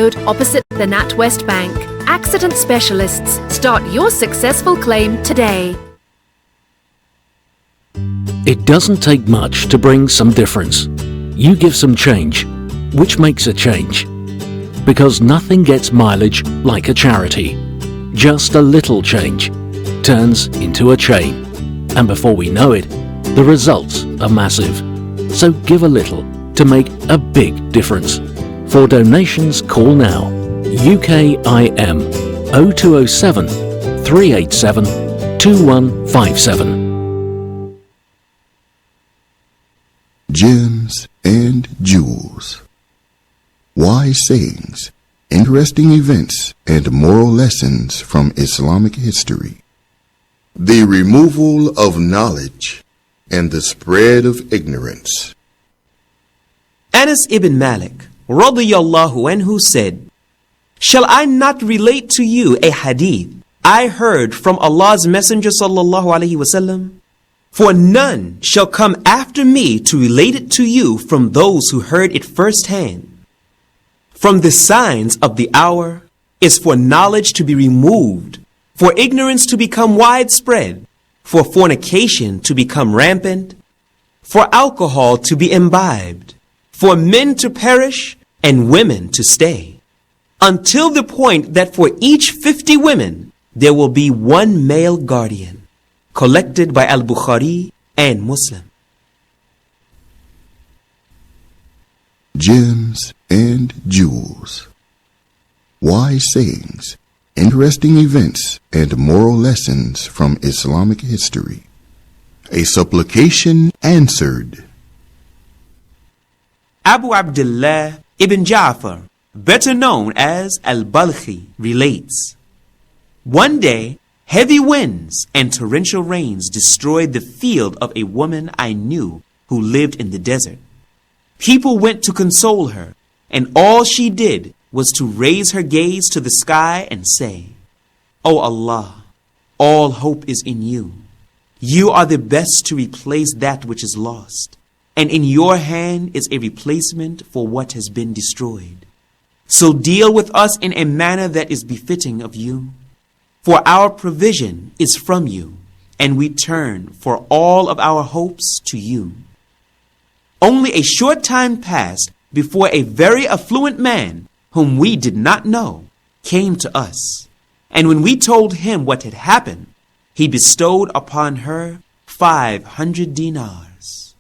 Road opposite the NatWest Bank. Accident specialists. Start your successful claim today. It doesn't take much to bring some difference. You give some change, which makes a change. Because nothing gets mileage like a charity. Just a little change turns into a chain. And before we know it, the results are massive. So give a little to make a big difference. For donations, call now. UKIM 0207 387 2157. Gems and jewels. Wise sayings, interesting events, and moral lessons from Islamic history. The removal of knowledge and the spread of ignorance. Anas ibn Malik, radiyallahu anhu, said, "Shall I not relate to you a hadith I heard from Allah's Messenger sallallahu alaihi wasallam? For none shall come after me to relate it to you from those who heard it firsthand. From the signs of the hour is for knowledge to be removed, for ignorance to become widespread, for fornication to become rampant, for alcohol to be imbibed, for men to perish and women to stay, until the point that for each 50 women there will be one male guardian." Collected by Al-Bukhari and Muslim. Gems and jewels. Wise sayings, interesting events, and moral lessons from Islamic history. A supplication answered. Abu Abdullah ibn Ja'far, better known as Al-Balkhi, relates, "One day, heavy winds and torrential rains destroyed the field of a woman I knew who lived in the desert. People went to console her, and all she did was to raise her gaze to the sky and say, 'O Allah, all hope is in you. You are the best to replace that which is lost, and in your hand is a replacement for what has been destroyed. So deal with us in a manner that is befitting of you. For our provision is from you, and we turn for all of our hopes to you.' Only a short time passed before a very affluent man, whom we did not know, came to us. And when we told him what had happened, he bestowed upon her 500 dinars.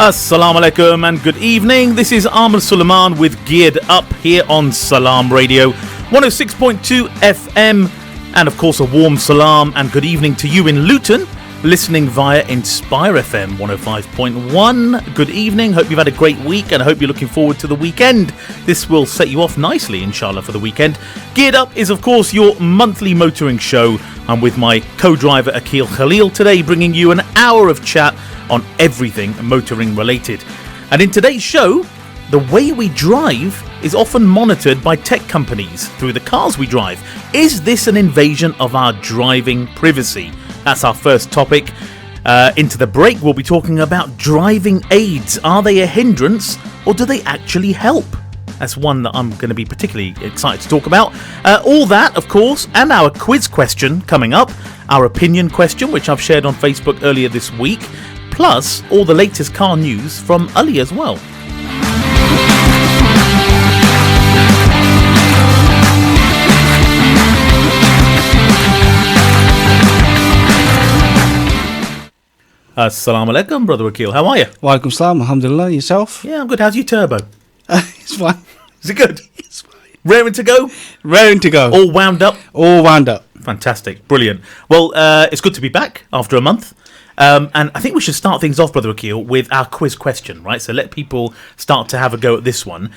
Assalamu alaikum and good evening. This is Amir Suleiman with Geared Up here on Salam Radio 106.2 FM, and of course a warm salam and good evening to you in Luton, listening via Inspire FM 105.1. Good evening, hope you've had a great week and I hope you're looking forward to the weekend. This will set you off nicely, inshallah, for the weekend. Geared Up is of course your monthly motoring show. I'm with my co-driver Akeel Khalil today, bringing you an hour of chat on everything motoring related. And in today's show, the way we drive is often monitored by tech companies through the cars we drive. Is this an invasion of our driving privacy? That's our first topic. Into the break, we'll be talking about driving aids. Are they a hindrance or do they actually help? That's one that I'm going to be particularly excited to talk about. All that, of course, and our quiz question coming up. Our opinion question, which I've shared on Facebook earlier this week. Plus, all the latest car news from Ali as well. Assalamu alaikum, Brother Akeel. How are you? Walaikum salam, alhamdulillah. Yourself? Yeah, I'm good. How's your turbo? It's fine. Is it good? It's fine. Raring to go? Raring to go. All wound up? All wound up. Fantastic. Brilliant. Well, it's good to be back after a month. And I think we should start things off, Brother Akeel, with our quiz question, right? So let people start to have a go at this one,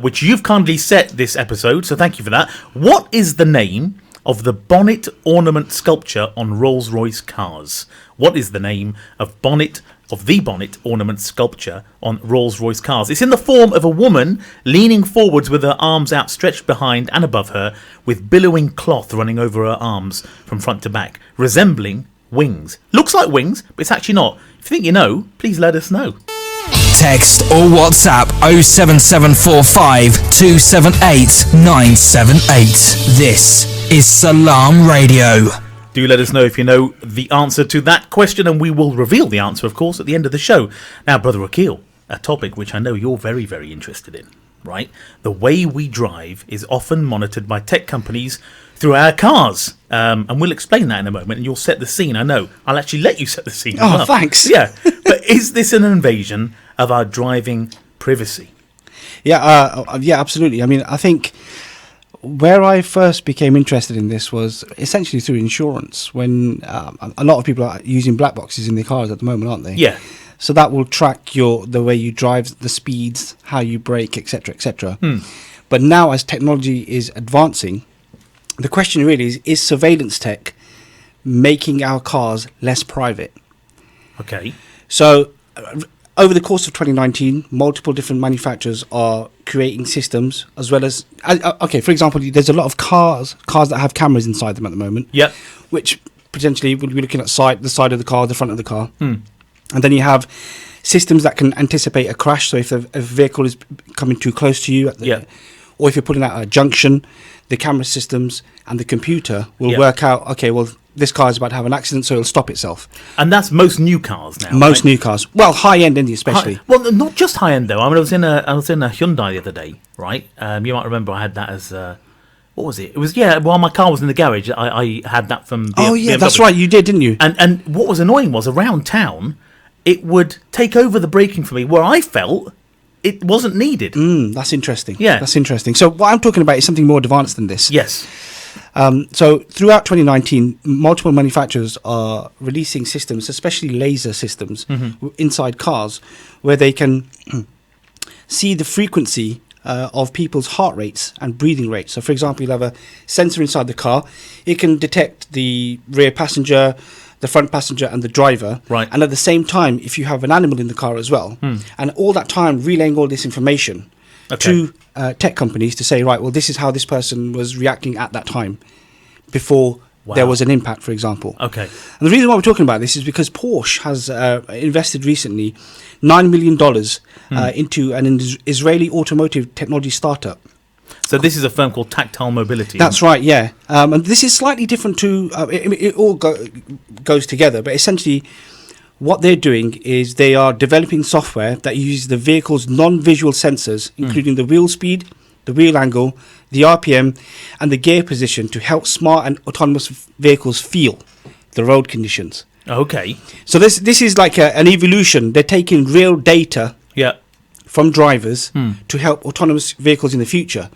which you've kindly set this episode, so thank you for that. What is the name of the bonnet ornament sculpture on Rolls-Royce cars? What is the name of the bonnet ornament sculpture on Rolls-Royce cars? It's in the form of a woman leaning forwards with her arms outstretched behind and above her, with billowing cloth running over her arms from front to back, resembling wings. Looks like wings, but it's actually not. If you think you know, please let us know. Text or WhatsApp 07745 278 978. This is Salam Radio. Do let us know if you know the answer to that question, and we will reveal the answer, of course, at the end of the show. Now, Brother Akeel, a topic which I know you're very, very interested in, right? The way we drive is often monitored by tech companies through our cars. And we'll explain that in a moment, and you'll set the scene. I know. I'll actually let you set the scene. Oh, thanks. Yeah. But is this an invasion of our driving privacy? Yeah, absolutely. I mean, I think where I first became interested in this was essentially through insurance, when a lot of people are using black boxes in their cars at the moment, aren't they? Yeah. So that will track the way you drive, the speeds, how you brake, etc., etc. But now, as technology is advancing, the question really is surveillance tech making our cars less private? Okay. So over the course of 2019, multiple different manufacturers are creating systems, as well as okay, for example, there's a lot of cars that have cameras inside them at the moment. Yep. Which potentially will be looking at the side of the car, the front of the car. And then you have systems that can anticipate a crash. So if a vehicle is coming too close to you, or if you're putting out a junction, the camera systems and the computer will work out, okay, well, this car is about to have an accident, so it'll stop itself. And that's most new cars now. Most new cars. Well, high-end, especially. Well, not just high-end, though. I mean, I was in a Hyundai the other day, right? You might remember I had that as... what was it? It was, while my car was in the garage, I had that from BMW. That's right, you did, didn't you? And what was annoying was, around town, it would take over the braking for me, where I felt it wasn't needed. That's interesting. Yeah. That's interesting. So what I'm talking about is something more advanced than this. Yes. So throughout 2019, multiple manufacturers are releasing systems, especially laser systems, inside cars, where they can see the frequency of people's heart rates and breathing rates. So, for example, you'll have a sensor inside the car. It can detect the rear passenger, the front passenger, and the driver. Right. And at the same time, if you have an animal in the car as well, and all that time relaying all this information to tech companies to say, right, well, this is how this person was reacting at that time before there was an impact, for example. Okay. And the reason why we're talking about this is because Porsche has invested recently $9 million into an Israeli automotive technology startup. So this is a firm called Tactile Mobility. That's right, yeah. And this is slightly different to... it all goes together, but essentially what they're doing is they are developing software that uses the vehicle's non-visual sensors, including the wheel speed, the wheel angle, the RPM, and the gear position to help smart and autonomous vehicles feel the road conditions. Okay. So this is like an evolution. They're taking real data from drivers to help autonomous vehicles in the future.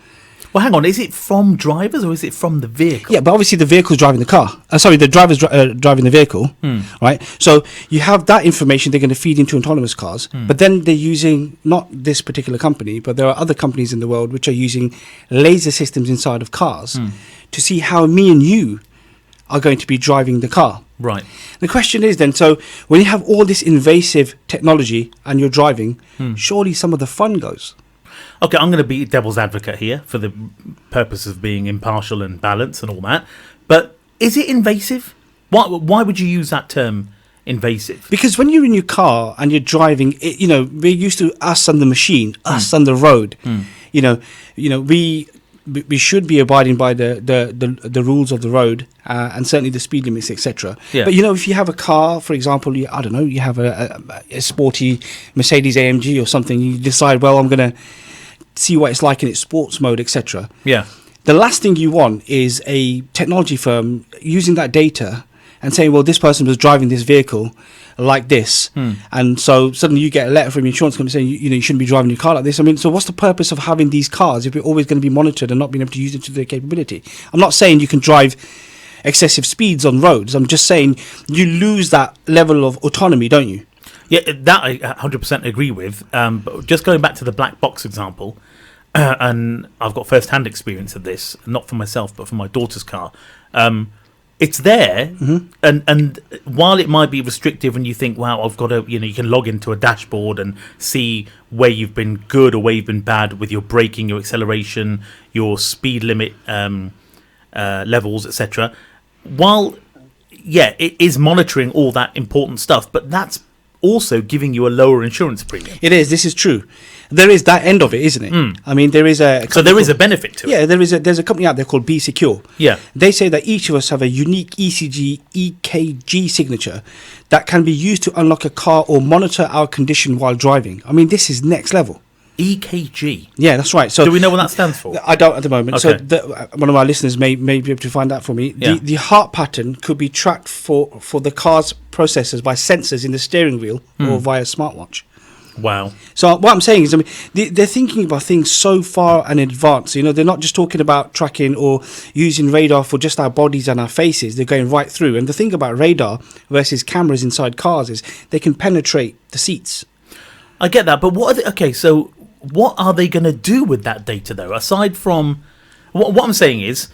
Well, hang on. Is it from drivers or is it from the vehicle? Yeah, but obviously the vehicle's driving the car. The driver's driving the vehicle, right? So you have that information they're going to feed into autonomous cars, but then they're using, not this particular company, but there are other companies in the world which are using laser systems inside of cars to see how me and you are going to be driving the car. Right. The question is then, so when you have all this invasive technology and you're driving, surely some of the fun goes. Okay, I'm going to be devil's advocate here for the purpose of being impartial and balanced and all that. But is it invasive? Why would you use that term, invasive? Because when you're in your car and you're driving, we're used to us and the machine, us and the road. We should be abiding by the rules of the road and certainly the speed limits, etc. Yeah. But if you have a car, for example, you have a sporty Mercedes AMG or something, you decide, well, I'm going to see what it's like in its sports mode, etc. Yeah. The last thing you want is a technology firm using that data and saying, well, this person was driving this vehicle like this, and so suddenly you get a letter from your insurance company saying you shouldn't be driving your car like this. I mean, so what's the purpose of having these cars if we're always going to be monitored and not being able to use it to their capability? I'm not saying you can drive excessive speeds on roads. I'm just saying you lose that level of autonomy, don't you? Yeah, that I 100% agree with. But just going back to the black box example, and I've got first-hand experience of this, not for myself, but for my daughter's car. It's there, and while it might be restrictive, and you think, "Wow, I've got to," you can log into a dashboard and see where you've been good or where you've been bad with your braking, your acceleration, your speed limit levels, etc. While, it is monitoring all that important stuff, but that's also giving you a lower insurance premium. It is. This is true. There is that end of it, isn't it? I mean, there is a... So there is a benefit to it. Yeah, there's a company out there called Be Secure. Yeah. They say that each of us have a unique EKG signature that can be used to unlock a car or monitor our condition while driving. I mean, this is next level. EKG. Yeah, that's right. So do we know what that stands for? I don't at the moment. Okay. So one of our listeners may be able to find that for me. Yeah. The heart pattern could be tracked for the car's processors by sensors in the steering wheel or via smartwatch. Wow. So what I'm saying is, they're thinking about things so far in advance. They're not just talking about tracking or using radar for just our bodies and our faces. They're going right through. And the thing about radar versus cameras inside cars is they can penetrate the seats. I get that, but what are they going to do with that data, though? Aside from what I'm saying is,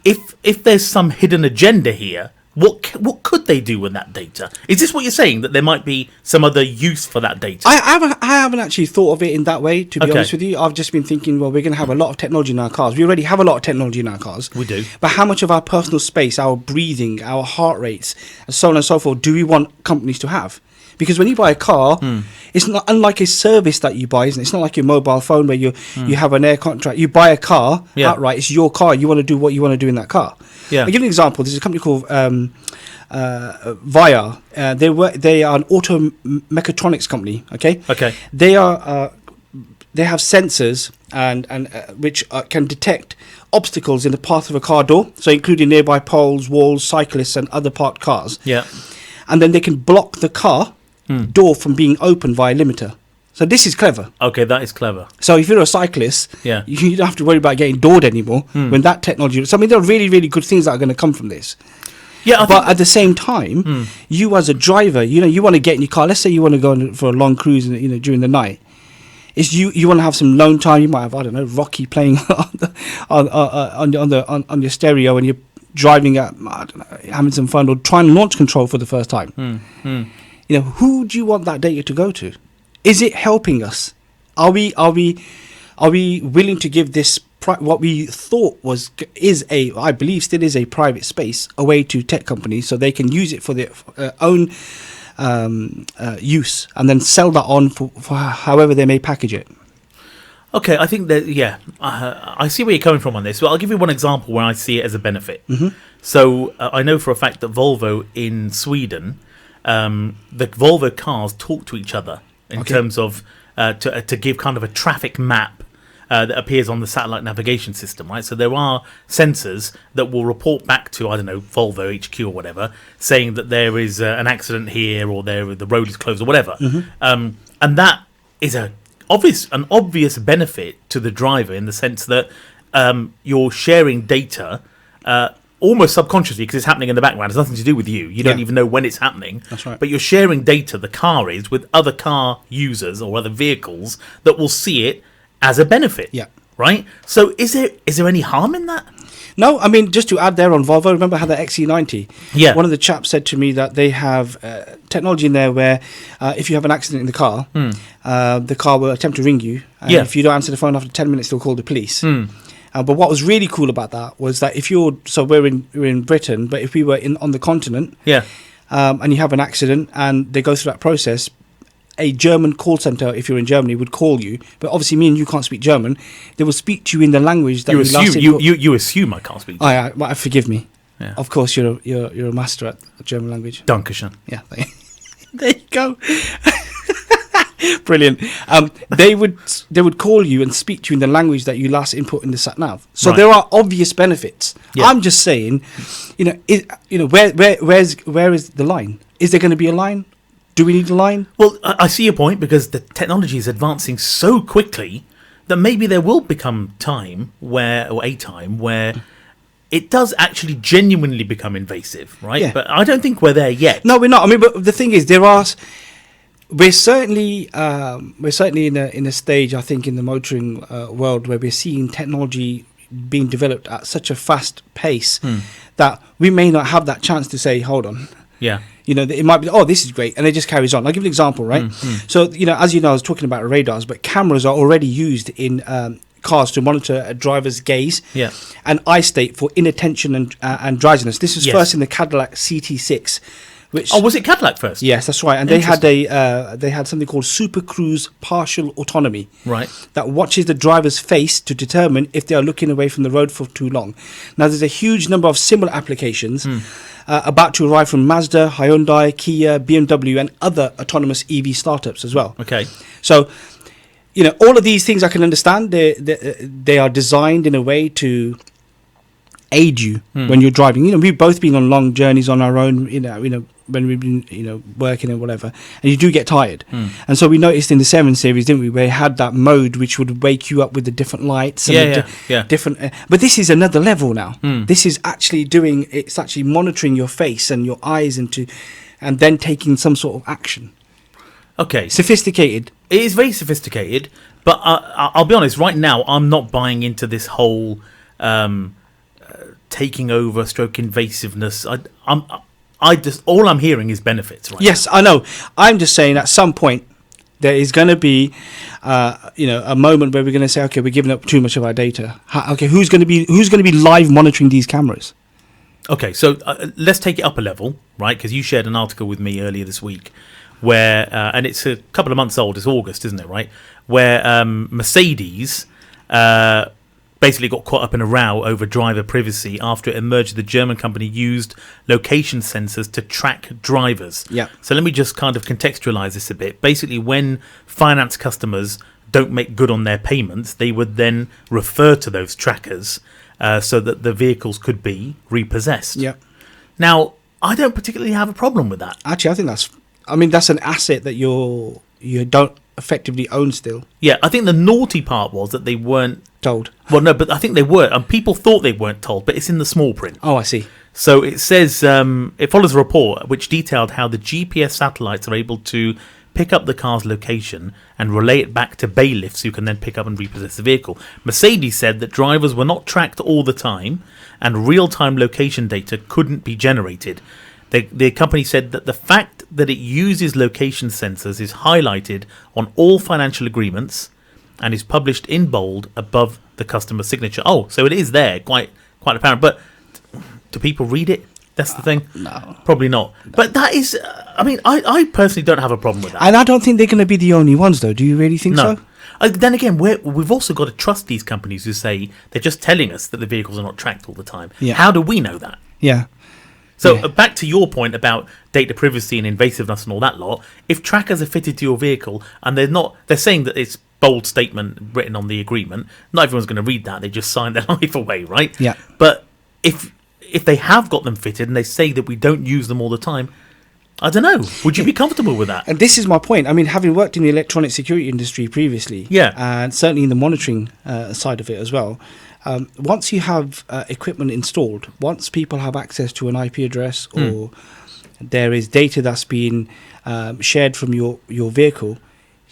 if there's some hidden agenda here, what could they do with that data? Is this what you're saying, that there might be some other use for that data? I haven't actually thought of it in that way, to be honest with you. I've just been thinking, well, we're going to have a lot of technology in our cars. We already have a lot of technology in our cars. We do. But how much of our personal space, our breathing, our heart rates, and so on and so forth, do we want companies to have? Because when you buy a car, it's not unlike a service that you buy, isn't it? It's not like your mobile phone where you have an air contract. You buy a car outright. It's your car. You want to do what you want to do in that car. Yeah. I'll give you an example. There's a company called Via. They are an auto mechatronics company. Okay. Okay. They have sensors and which can detect obstacles in the path of a car door. So including nearby poles, walls, cyclists, and other parked cars. Yeah. And then they can block the car door from being opened via limiter. So this is clever. Okay, that is clever. So if you're a cyclist, Yeah. you don't have to worry about getting doored anymore when that technology... So, there are really, really good things that are going to come from this. Yeah, but at the same time, you as a driver, you want to get in your car. Let's say you want to go for a long cruise, during the night. It's you want to have some lone time. You might have, I don't know, Rocky playing on your stereo, and you're driving at, I don't know, having some fun, or trying launch control for the first time. Who do you want that data to go to? Is it helping us? Are we willing to give this what we thought I believe still is a private space away to tech companies so they can use it for their own use, and then sell that on for however they may package it? Okay, I think that, I see where you're coming from on this. Well, I'll give you one example where I see it as a benefit. So I know for a fact that Volvo in Sweden, the Volvo cars talk to each other in terms of to give kind of a traffic map that appears on the satellite navigation system, right? So there are sensors that will report back to, I don't know, Volvo HQ or whatever, saying that there is an accident here, or the road is closed, or whatever. And that is an obvious benefit to the driver, in the sense that you're sharing data almost subconsciously, because it's happening in the background. It's nothing to do with you. You don't even know when it's happening. That's right. But you're sharing data, the car is, with other car users or other vehicles that will see it as a benefit. Yeah. Right? So is there any harm in that? No, just to add there on Volvo, remember how the XC90? Yeah. One of the chaps said to me that they have technology in there where if you have an accident in the car, the car will attempt to ring you. And if you don't answer the phone after 10 minutes, they'll call the police. But what was really cool about that was that we're in Britain, but if we were on the continent, and you have an accident and they go through that process, a German call center, if you're in Germany, would call you. But obviously, me and you can't speak German. They will speak to you in the language that you assume I can't speak German. Forgive me. Yeah. Of course, you're a master at German language. Dankeschön. Yeah, there you go. Brilliant. They would call you and speak to you in the language that you last input in the sat nav. So there are obvious benefits. Yeah. I'm just saying, where is the line? Is there going to be a line? Do we need a line? Well, I see your point, because the technology is advancing so quickly that maybe there will become a time where it does actually genuinely become invasive, right? Yeah. But I don't think we're there yet. No, we're not. I mean, but the thing is, we're certainly in a stage, I think, in the motoring world where we're seeing technology being developed at such a fast pace that we may not have that chance to say, hold on. Yeah. You know, it might be, oh, this is great, and it just carries on. I'll give you an example, right? So, you know, as you know, I was talking about radars, but cameras are already used in cars to monitor a driver's gaze and eye state for inattention and drowsiness. This was first in the Cadillac CT6. Was it Cadillac first? Yes, that's right. And they had something called Super Cruise Partial Autonomy, right? That watches the driver's face to determine if they are looking away from the road for too long. Now, there's a huge number of similar applications about to arrive from Mazda, Hyundai, Kia, BMW, and other autonomous EV startups as well. Okay. So, you know, all of these things I can understand. They are designed in a way to aid you when you're driving. You know, we've both been on long journeys on our own, you know, when we've been, you know, working and whatever, and you do get tired. And so we noticed in the 7 Series, didn't we, where it had that mode which would wake you up with the different lights and different but this is another level now. This is actually it's actually monitoring your face and your eyes and then taking some sort of action. Okay. Sophisticated. It is very sophisticated, but I'll be honest, right now I'm not buying into this whole taking over stroke invasiveness. All I'm hearing is benefits, right? Yes, I know. I'm just saying at some point there is going to be a moment where we're going to say, okay, we're giving up too much of our data. Okay, who's going to be live monitoring these cameras? Okay, so let's take it up a level, right? Because you shared an article with me earlier this week where, and it's a couple of months old, it's August, isn't it, right? Where Mercedes basically got caught up in a row over driver privacy after it emerged the German company used location sensors to track drivers. Yeah. So let me just kind of contextualize this a bit. Basically, when finance customers don't make good on their payments, they would then refer to those trackers so that the vehicles could be repossessed. Yeah. Now, I don't particularly have a problem with that. Actually, I think that's an asset that you don't effectively own still. Yeah, I think the naughty part was that they weren't told. Well, no, but I think they were, and people thought they weren't told, but it's in the small print. Oh, I see. So it says, it follows a report which detailed how the GPS satellites are able to pick up the car's location and relay it back to bailiffs who can then pick up and repossess the vehicle. Mercedes said that drivers were not tracked all the time and real-time location data couldn't be generated. The company said that the fact that it uses location sensors is highlighted on all financial agreements and is published in bold above the customer's signature. Oh, so it is there, quite apparent. But do people read it? That's the thing. No, probably not. No. But that is, I personally don't have a problem with that. And I don't think they're going to be the only ones, though. Do you really think so? Then again, we've also got to trust these companies who say they're just telling us that the vehicles are not tracked all the time. Yeah. How do we know that? Yeah. So back to your point about data privacy and invasiveness and all that lot, if trackers are fitted to your vehicle and they're saying that it's bold statement written on the agreement, not everyone's going to read that. They just sign their life away, right? Yeah. But if they have got them fitted and they say that we don't use them all the time, I don't know. Would you be comfortable with that? And this is my point. I mean, having worked in the electronic security industry previously, and certainly in the monitoring side of it as well, once you have equipment installed, once people have access to an IP address or there is data that's being shared from your vehicle,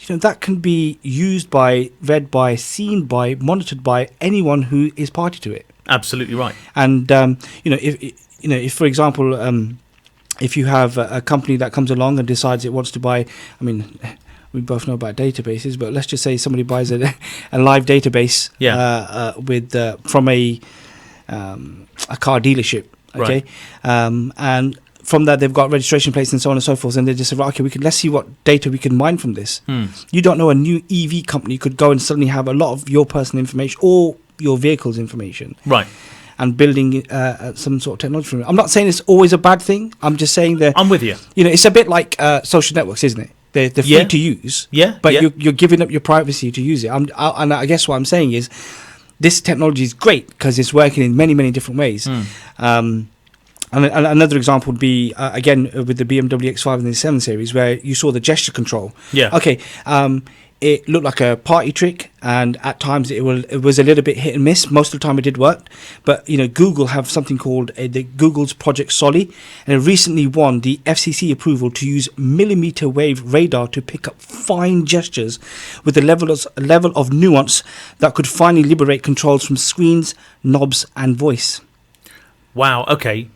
that can be used by, read by, seen by, monitored by anyone who is party to it. Absolutely right. And if for example, if you have a company that comes along and decides it wants to buy, I mean, we both know about databases, but let's just say somebody buys a live database from a car dealership, okay, right. And from that they've got registration plates and so on and so forth, and they just say, right, okay, let's see what data we can mine from this. You don't know, a new EV company could go and suddenly have a lot of your personal information or your vehicle's information, right, and building some sort of technology from it. I'm not saying it's always a bad thing. I'm just saying that I'm with you. It's a bit like social networks, isn't it? They're free to use, but you're giving up your privacy to use it. And I guess what I'm saying is, this technology is great because it's working in many, many different ways. And another example would be, again, with the BMW X5 and the 7 Series, where you saw the gesture control. Yeah. Okay, it looked like a party trick, and at times it was a little bit hit and miss. Most of the time it did work. But, Google have something called the Google's Project Solly, and it recently won the FCC approval to use millimeter wave radar to pick up fine gestures with a level of nuance that could finally liberate controls from screens, knobs, and voice. Wow. Okay.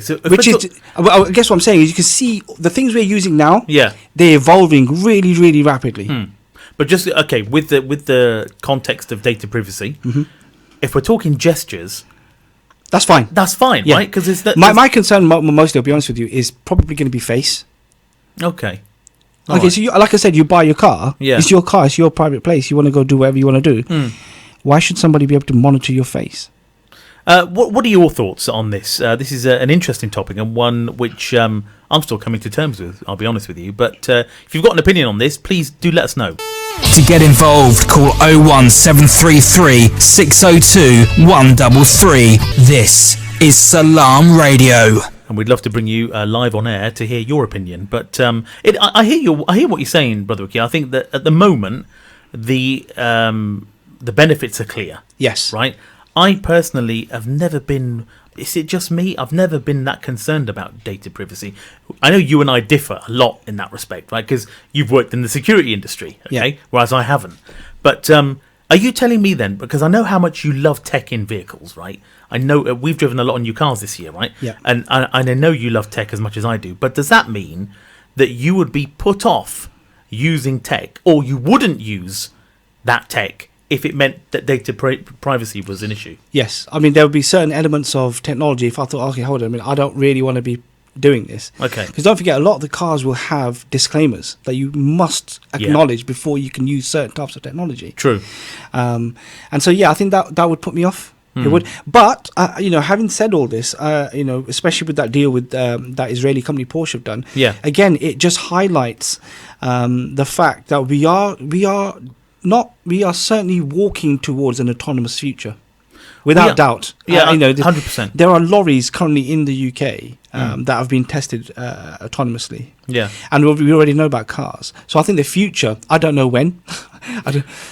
So I guess what I'm saying is you can see the things we're using now. Yeah. They're evolving really, really rapidly. But just with the context of data privacy, if we're talking gestures, that's fine. Yeah. Right? Because my concern, mostly, I'll be honest with you, is probably going to be face. Okay. Okay. So like I said, you buy your car. Yeah. It's your car. It's your private place. You want to go do whatever you want to do. Why should somebody be able to monitor your face? What are your thoughts on this? This is an interesting topic and one which I'm still coming to terms with, I'll be honest with you. But if you've got an opinion on this, please do let us know. To get involved, call 01733 602 133. This is Salam Radio. And we'd love to bring you live on air to hear your opinion. But I hear what you're saying, Brother Akeel. I think that at the moment, the benefits are clear. Yes. Right? I personally have never been... Is it just me? I've never been that concerned about data privacy. I know you and I differ a lot in that respect, right? Because you've worked in the security industry, okay? Whereas I haven't. But are you telling me then, because I know how much you love tech in vehicles, right? I know we've driven a lot of new cars this year, right? Yeah. And I know you love tech as much as I do. But does that mean that you would be put off using tech, or you wouldn't use that tech if it meant that data privacy was an issue? Yes. I mean, there would be certain elements of technology. If I thought, okay, hold on a minute, I don't really want to be doing this. Okay. Because don't forget, a lot of the cars will have disclaimers that you must acknowledge before you can use certain types of technology. True. And so, I think that would put me off. It would. But, having said all this, especially with that deal with that Israeli company Porsche have done, again, it just highlights the fact that we are certainly walking towards an autonomous future, without doubt. 100%. There are lorries currently in the UK that have been tested autonomously. Yeah, and we already know about cars. So I think the future, I don't know when,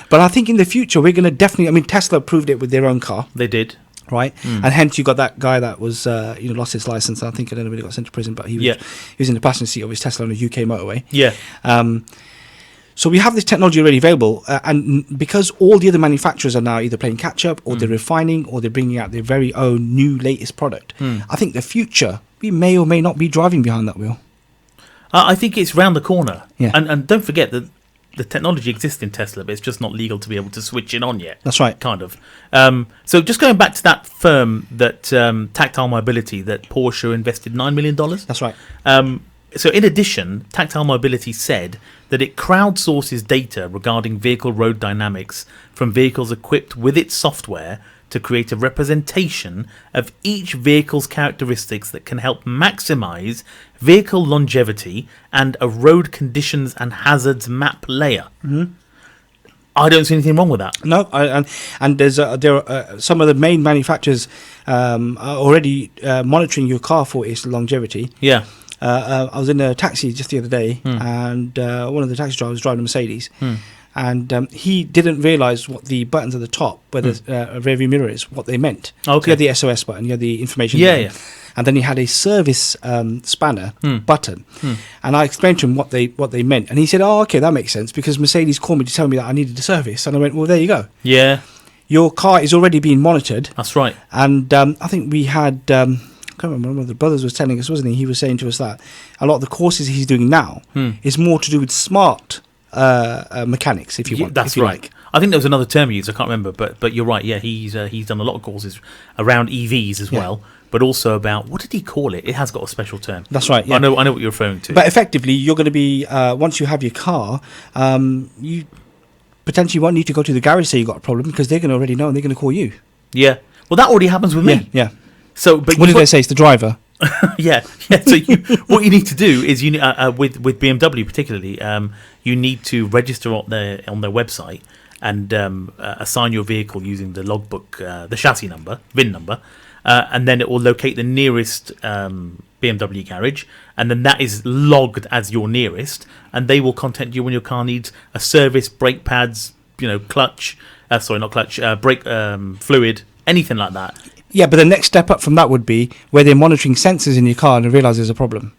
but I think in the future we're going to definitely. I mean, Tesla proved it with their own car. They did. Right, and hence you got that guy that was lost his license. I think I don't know when he got sent to prison, but he was in the passenger seat of his Tesla on a UK motorway. Yeah. So we have this technology already available, and because all the other manufacturers are now either playing catch up, or they're refining, or they're bringing out their very own new latest product. I think the future, we may or may not be driving behind that wheel. I think it's round the corner. Yeah. And don't forget that the technology exists in Tesla, but it's just not legal to be able to switch it on yet. That's right. Kind of. So just going back to that firm, that Tactile Mobility, that Porsche invested $9 million. That's right. So in addition, Tactile Mobility said that it crowdsources data regarding vehicle road dynamics from vehicles equipped with its software to create a representation of each vehicle's characteristics that can help maximize vehicle longevity and a road conditions and hazards map layer. I don't see anything wrong with that. No, and there are some of the main manufacturers are already monitoring your car for its longevity. Yeah. I was in a taxi just the other day, and one of the taxi drivers was driving a Mercedes, and he didn't realise what the buttons at the top, where the rear view mirror is, what they meant. Okay. So you had the SOS button, you had the information button, and then he had a service spanner button, and I explained to him what they meant, and he said, "Oh, okay, that makes sense, because Mercedes called me to tell me that I needed a service," and I went, "Well, there you go. Yeah, your car is already being monitored." That's right. And I think we had. I can't remember, one of the brothers was telling us, wasn't he? He was saying to us that a lot of the courses he's doing now is more to do with smart mechanics, if you want. That's right. Like. I think there was another term used, I can't remember, but you're right. Yeah, he's done a lot of courses around EVs as well, but also about, what did he call it? It has got a special term. That's right. Yeah. I know what you're referring to. But effectively, you're going to be once you have your car, you potentially won't need to go to the garage to say you got a problem, because they're going to already know and they're going to call you. Yeah. Well, that already happens with me. Yeah. So, but what did they say? It's the driver. Yeah. So what you need to do is with BMW particularly, you need to register on their website and assign your vehicle using the logbook, the chassis number, VIN number, and then it will locate the nearest BMW garage, and then that is logged as your nearest, and they will contact you when your car needs a service, brake pads, clutch, brake fluid, anything like that. Yeah, but the next step up from that would be where they're monitoring sensors in your car and they realise there's a problem.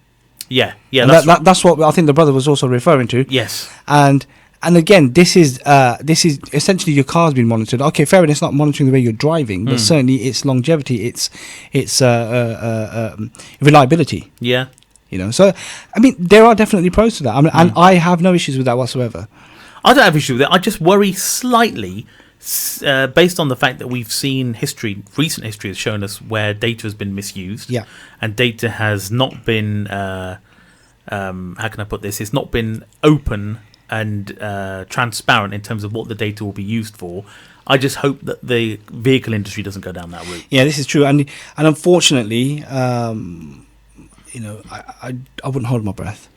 Yeah, that's what I think the brother was also referring to. Yes, and again, this is essentially your car's been monitored. Okay, fair enough, it's not monitoring the way you're driving, but certainly its longevity, its reliability. Yeah, So I mean, there are definitely pros to that. I mean, and I have no issues with that whatsoever. I don't have issues with it. I just worry slightly. Based on the fact that we've seen recent history has shown us where data has been misused, and data has not been, how can I put this? It's not been open and transparent in terms of what the data will be used for. I just hope that the vehicle industry doesn't go down that route. Yeah, this is true, and unfortunately, I wouldn't hold my breath.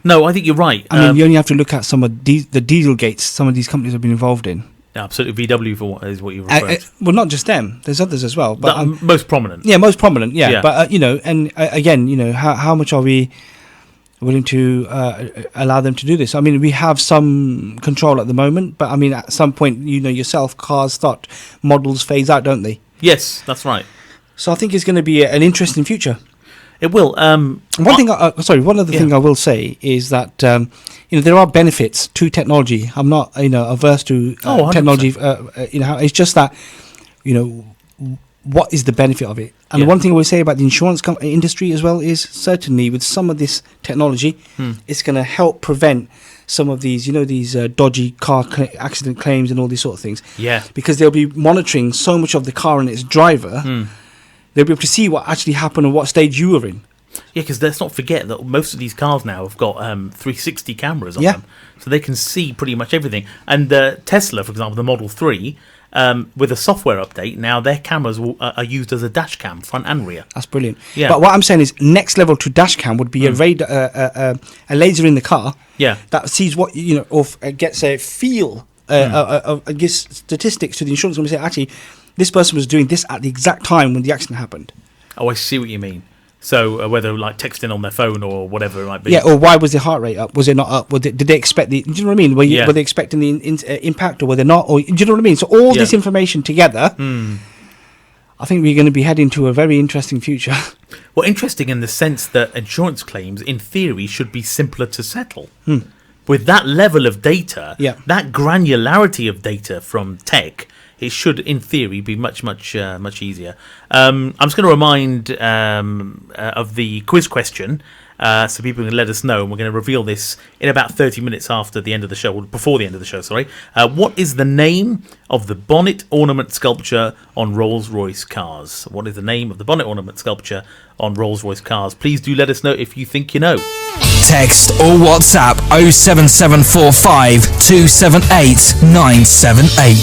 No, I think you're right. I mean, you only have to look at some of the diesel gates some of these companies have been involved in. Absolutely, VW is what you refer to. Well, not just them. There's others as well, but most prominent. Yeah, most prominent. Yeah. But and again, how much are we willing to allow them to do this? I mean, we have some control at the moment, but I mean, at some point, yourself, models phase out, don't they? Yes, that's right. So I think it's going to be an interesting future. It will. One other thing I will say is that there are benefits to technology. I'm not averse to technology. It's just that what is the benefit of it? And the one thing I will say about the insurance industry as well is certainly with some of this technology, it's going to help prevent some of these dodgy car accident claims and all these sort of things. Yeah, because they'll be monitoring so much of the car and its driver. They'll be able to see what actually happened and what stage you were in. Yeah, because let's not forget that most of these cars now have got 360 cameras on them. So they can see pretty much everything. And Tesla, for example, the Model 3, with a software update, now their cameras are used as a dash cam, front and rear. That's brilliant. Yeah. But what I'm saying is next level to dash cam would be a laser in the car that sees what, or gets a feel, gives statistics to the insurance company, say, actually, this person was doing this at the exact time when the accident happened. Oh, I see what you mean. So whether like texting on their phone or whatever it might be. Yeah, or why was the heart rate up? Was it not up? Did they expect do you know what I mean? Were they expecting the impact or were they not? Or do you know what I mean? So all this information together, I think we're going to be heading to a very interesting future. Well, interesting in the sense that insurance claims, in theory, should be simpler to settle. With that level of data, that granularity of data from tech, it should, in theory, be much easier. I'm just going to remind of the quiz question, so people can let us know, and we're going to reveal this in about 30 minutes after the end of the show, or before the end of the show, sorry. What is the name of the bonnet ornament sculpture on Rolls-Royce cars? What is the name of the bonnet ornament sculpture on Rolls-Royce cars? Please do let us know if you think you know. Text or WhatsApp 07745 278 978.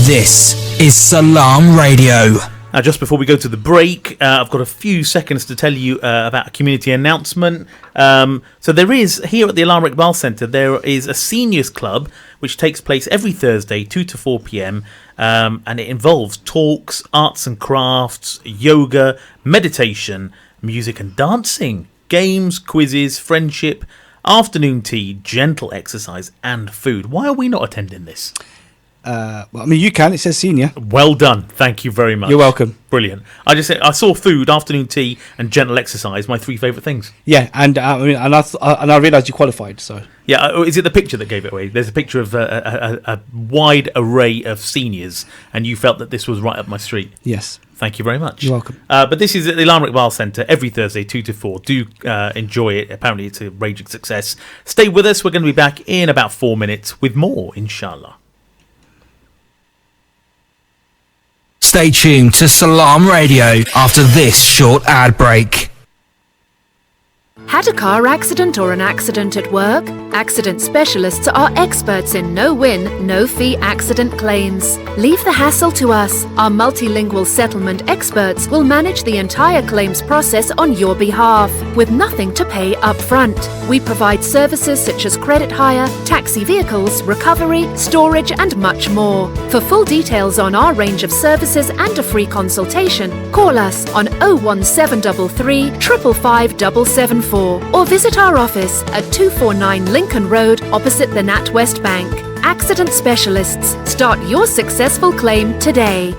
This is Salam Radio. Now, just before we go to the break, I've got a few seconds to tell you about a community announcement. So there is, here at the Alam Iqbal Centre, there is a seniors club which takes place every Thursday, 2 to 4 p.m, and it involves talks, arts and crafts, yoga, meditation, music and dancing, games, quizzes, friendship, afternoon tea, gentle exercise and food. Why are we not attending this? Well, I mean, you can. It says senior. Well done. Thank you very much. You're welcome. Brilliant. I saw food, afternoon tea, and gentle exercise. My three favourite things. Yeah, and I realised you qualified. So yeah, is it the picture that gave it away? There's a picture of a wide array of seniors, and you felt that this was right up my street. Yes. Thank you very much. You're welcome. But this is at the Alam Iqbal Centre every Thursday, 2 to 4. Do enjoy it. Apparently, it's a raging success. Stay with us. We're going to be back in about 4 minutes with more, inshallah. Stay tuned to Salam Radio after this short ad break. Had a car accident or an accident at work? Accident specialists are experts in no-win, no-fee accident claims. Leave the hassle to us. Our multilingual settlement experts will manage the entire claims process on your behalf, with nothing to pay up front. We provide services such as credit hire, taxi vehicles, recovery, storage, and much more. For full details on our range of services and a free consultation, call us on 01733 555 774 or visit our office at 249 Lincoln Road opposite the NatWest Bank. Accident Specialists. Start your successful claim today.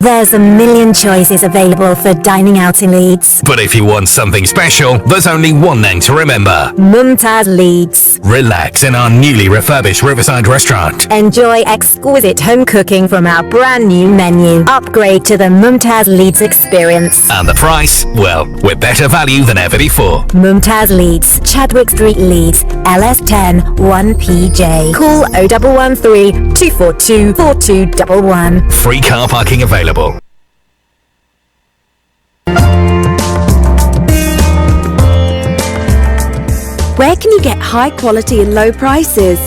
There's a million choices available for dining out in Leeds. But if you want something special, there's only one name to remember. Mumtaz Leeds. Relax in our newly refurbished Riverside restaurant. Enjoy exquisite home cooking from our brand new menu. Upgrade to the Mumtaz Leeds experience. And the price? Well, we're better value than ever before. Mumtaz Leeds, Chadwick Street, Leeds, LS10 1PJ. Call 0113 242 4211. Free car parking available. Where can you get high quality and low prices?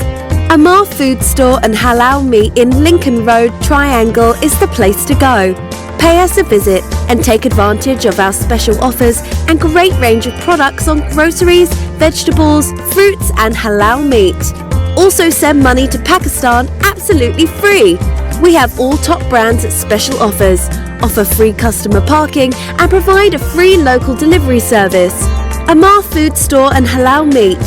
Amir Food Store and Halal Meat in Lincoln Road Triangle is the place to go. Pay us a visit and take advantage of our special offers and great range of products on groceries, vegetables, fruits and halal meat. Also send money to Pakistan absolutely free. We have all top brands at special offers, offer free customer parking and provide a free local delivery service. Amir Food Store and Halal Meat,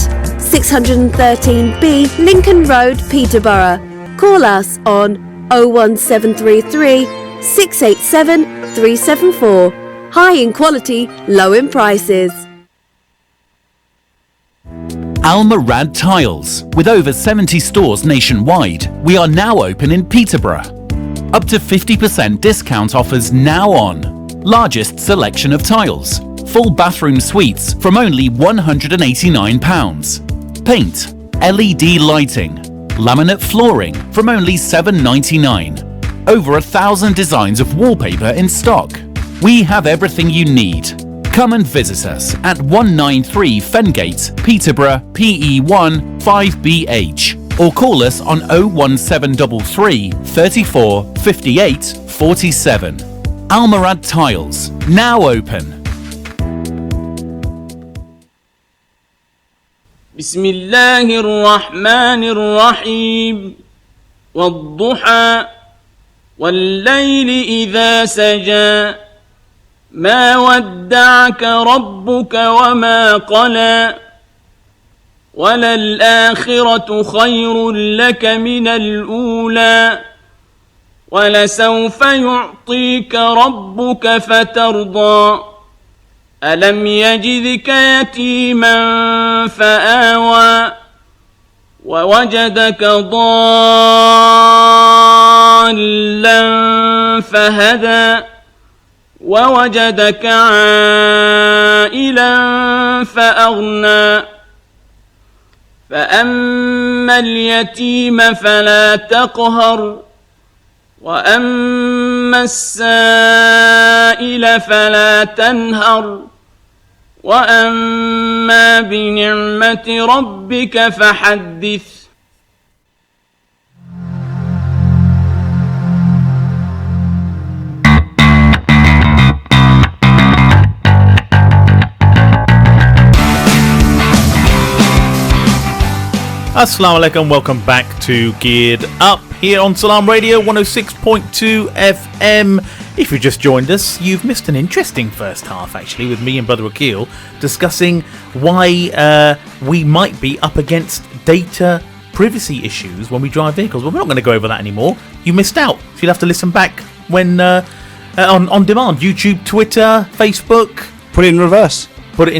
613B Lincoln Road, Peterborough. Call us on 01733 687 374. High in quality, low in prices. Al Murad Tiles. With over 70 stores nationwide, we are now open in Peterborough. Up to 50% discount offers now on. Largest selection of tiles. Full bathroom suites from only £189. Paint, LED lighting, laminate flooring from only £7.99. Over 1,000 designs of wallpaper in stock. We have everything you need. Come and visit us at 193 Fengate, Peterborough, PE1 5BH, or call us on 01733 34 58 47. Al Murad Tiles, now open. بسم الله الرحمن الرحيم والضحى والليل إذا سجى ما ودعك ربك وما قلى وللآخرة خير لك من الأولى ولسوف يعطيك ربك فترضى ألم يجدك يتيما فآوى ووجدك ضالا فهدى ووجدك عائلا فأغنى فأما اليتيم فلا تقهر وأما السائل فلا تنهر وأما بنعمة ربك فحدث. Assalamu alaikum, welcome back to Geared Up here on Salam Radio 106.2 FM. If you just joined us, you've missed an interesting first half actually with me and Brother Akeel discussing why we might be up against data privacy issues when we drive vehicles. Well, we're not going to go over that anymore. You missed out. So you'll have to listen back when on demand. YouTube, Twitter, Facebook. Put it in reverse. Put it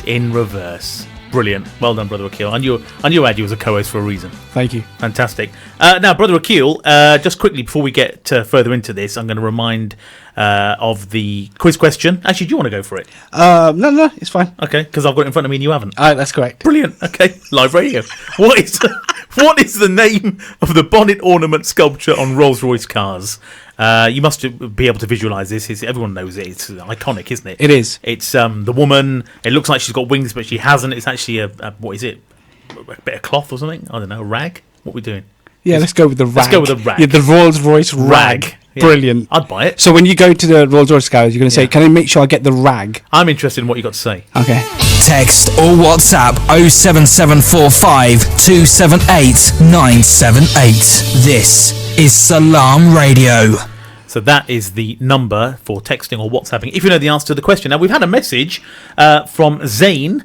in reverse. Brilliant. Well done, Brother Akeel. I knew Adi was a co-host for a reason. Thank you. Fantastic. Now, Brother Akeel, just quickly before we get further into this, I'm going to remind of the quiz question. Actually, do you want to go for it? No, it's fine. Okay, because I've got it in front of me and you haven't. That's correct. Brilliant. Okay, live radio. What is the name of the bonnet ornament sculpture on Rolls-Royce cars? You must be able to visualise this. Everyone knows it. It's iconic, isn't it? It is. It's the woman. It looks like she's got wings, but she hasn't. It's actually a what is it? A bit of cloth or something? I don't know. A rag? What are we doing? Yeah, let's go with the rag. Let's go with the rag. Yeah, the Rolls-Royce rag. Yeah. Brilliant. I'd buy it. So when you go to the Rolls-Royce garage, you're going to say, can I make sure I get the rag? I'm interested in what you got to say. Okay. Text or WhatsApp 07745 278 978. This is Salam Radio. So that is the number for texting or WhatsApping if you know the answer to the question. Now, we've had a message from Zain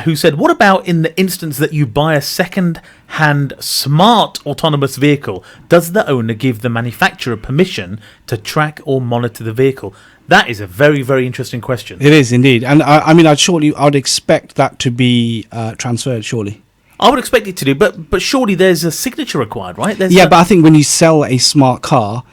who said, what about in the instance that you buy a second-hand smart autonomous vehicle? Does the owner give the manufacturer permission to track or monitor the vehicle? That is a very, very interesting question. It is indeed. And I mean, I'd expect that to be transferred, surely. I would expect it to do, but surely there's a signature required, right? But I think when you sell a smart car,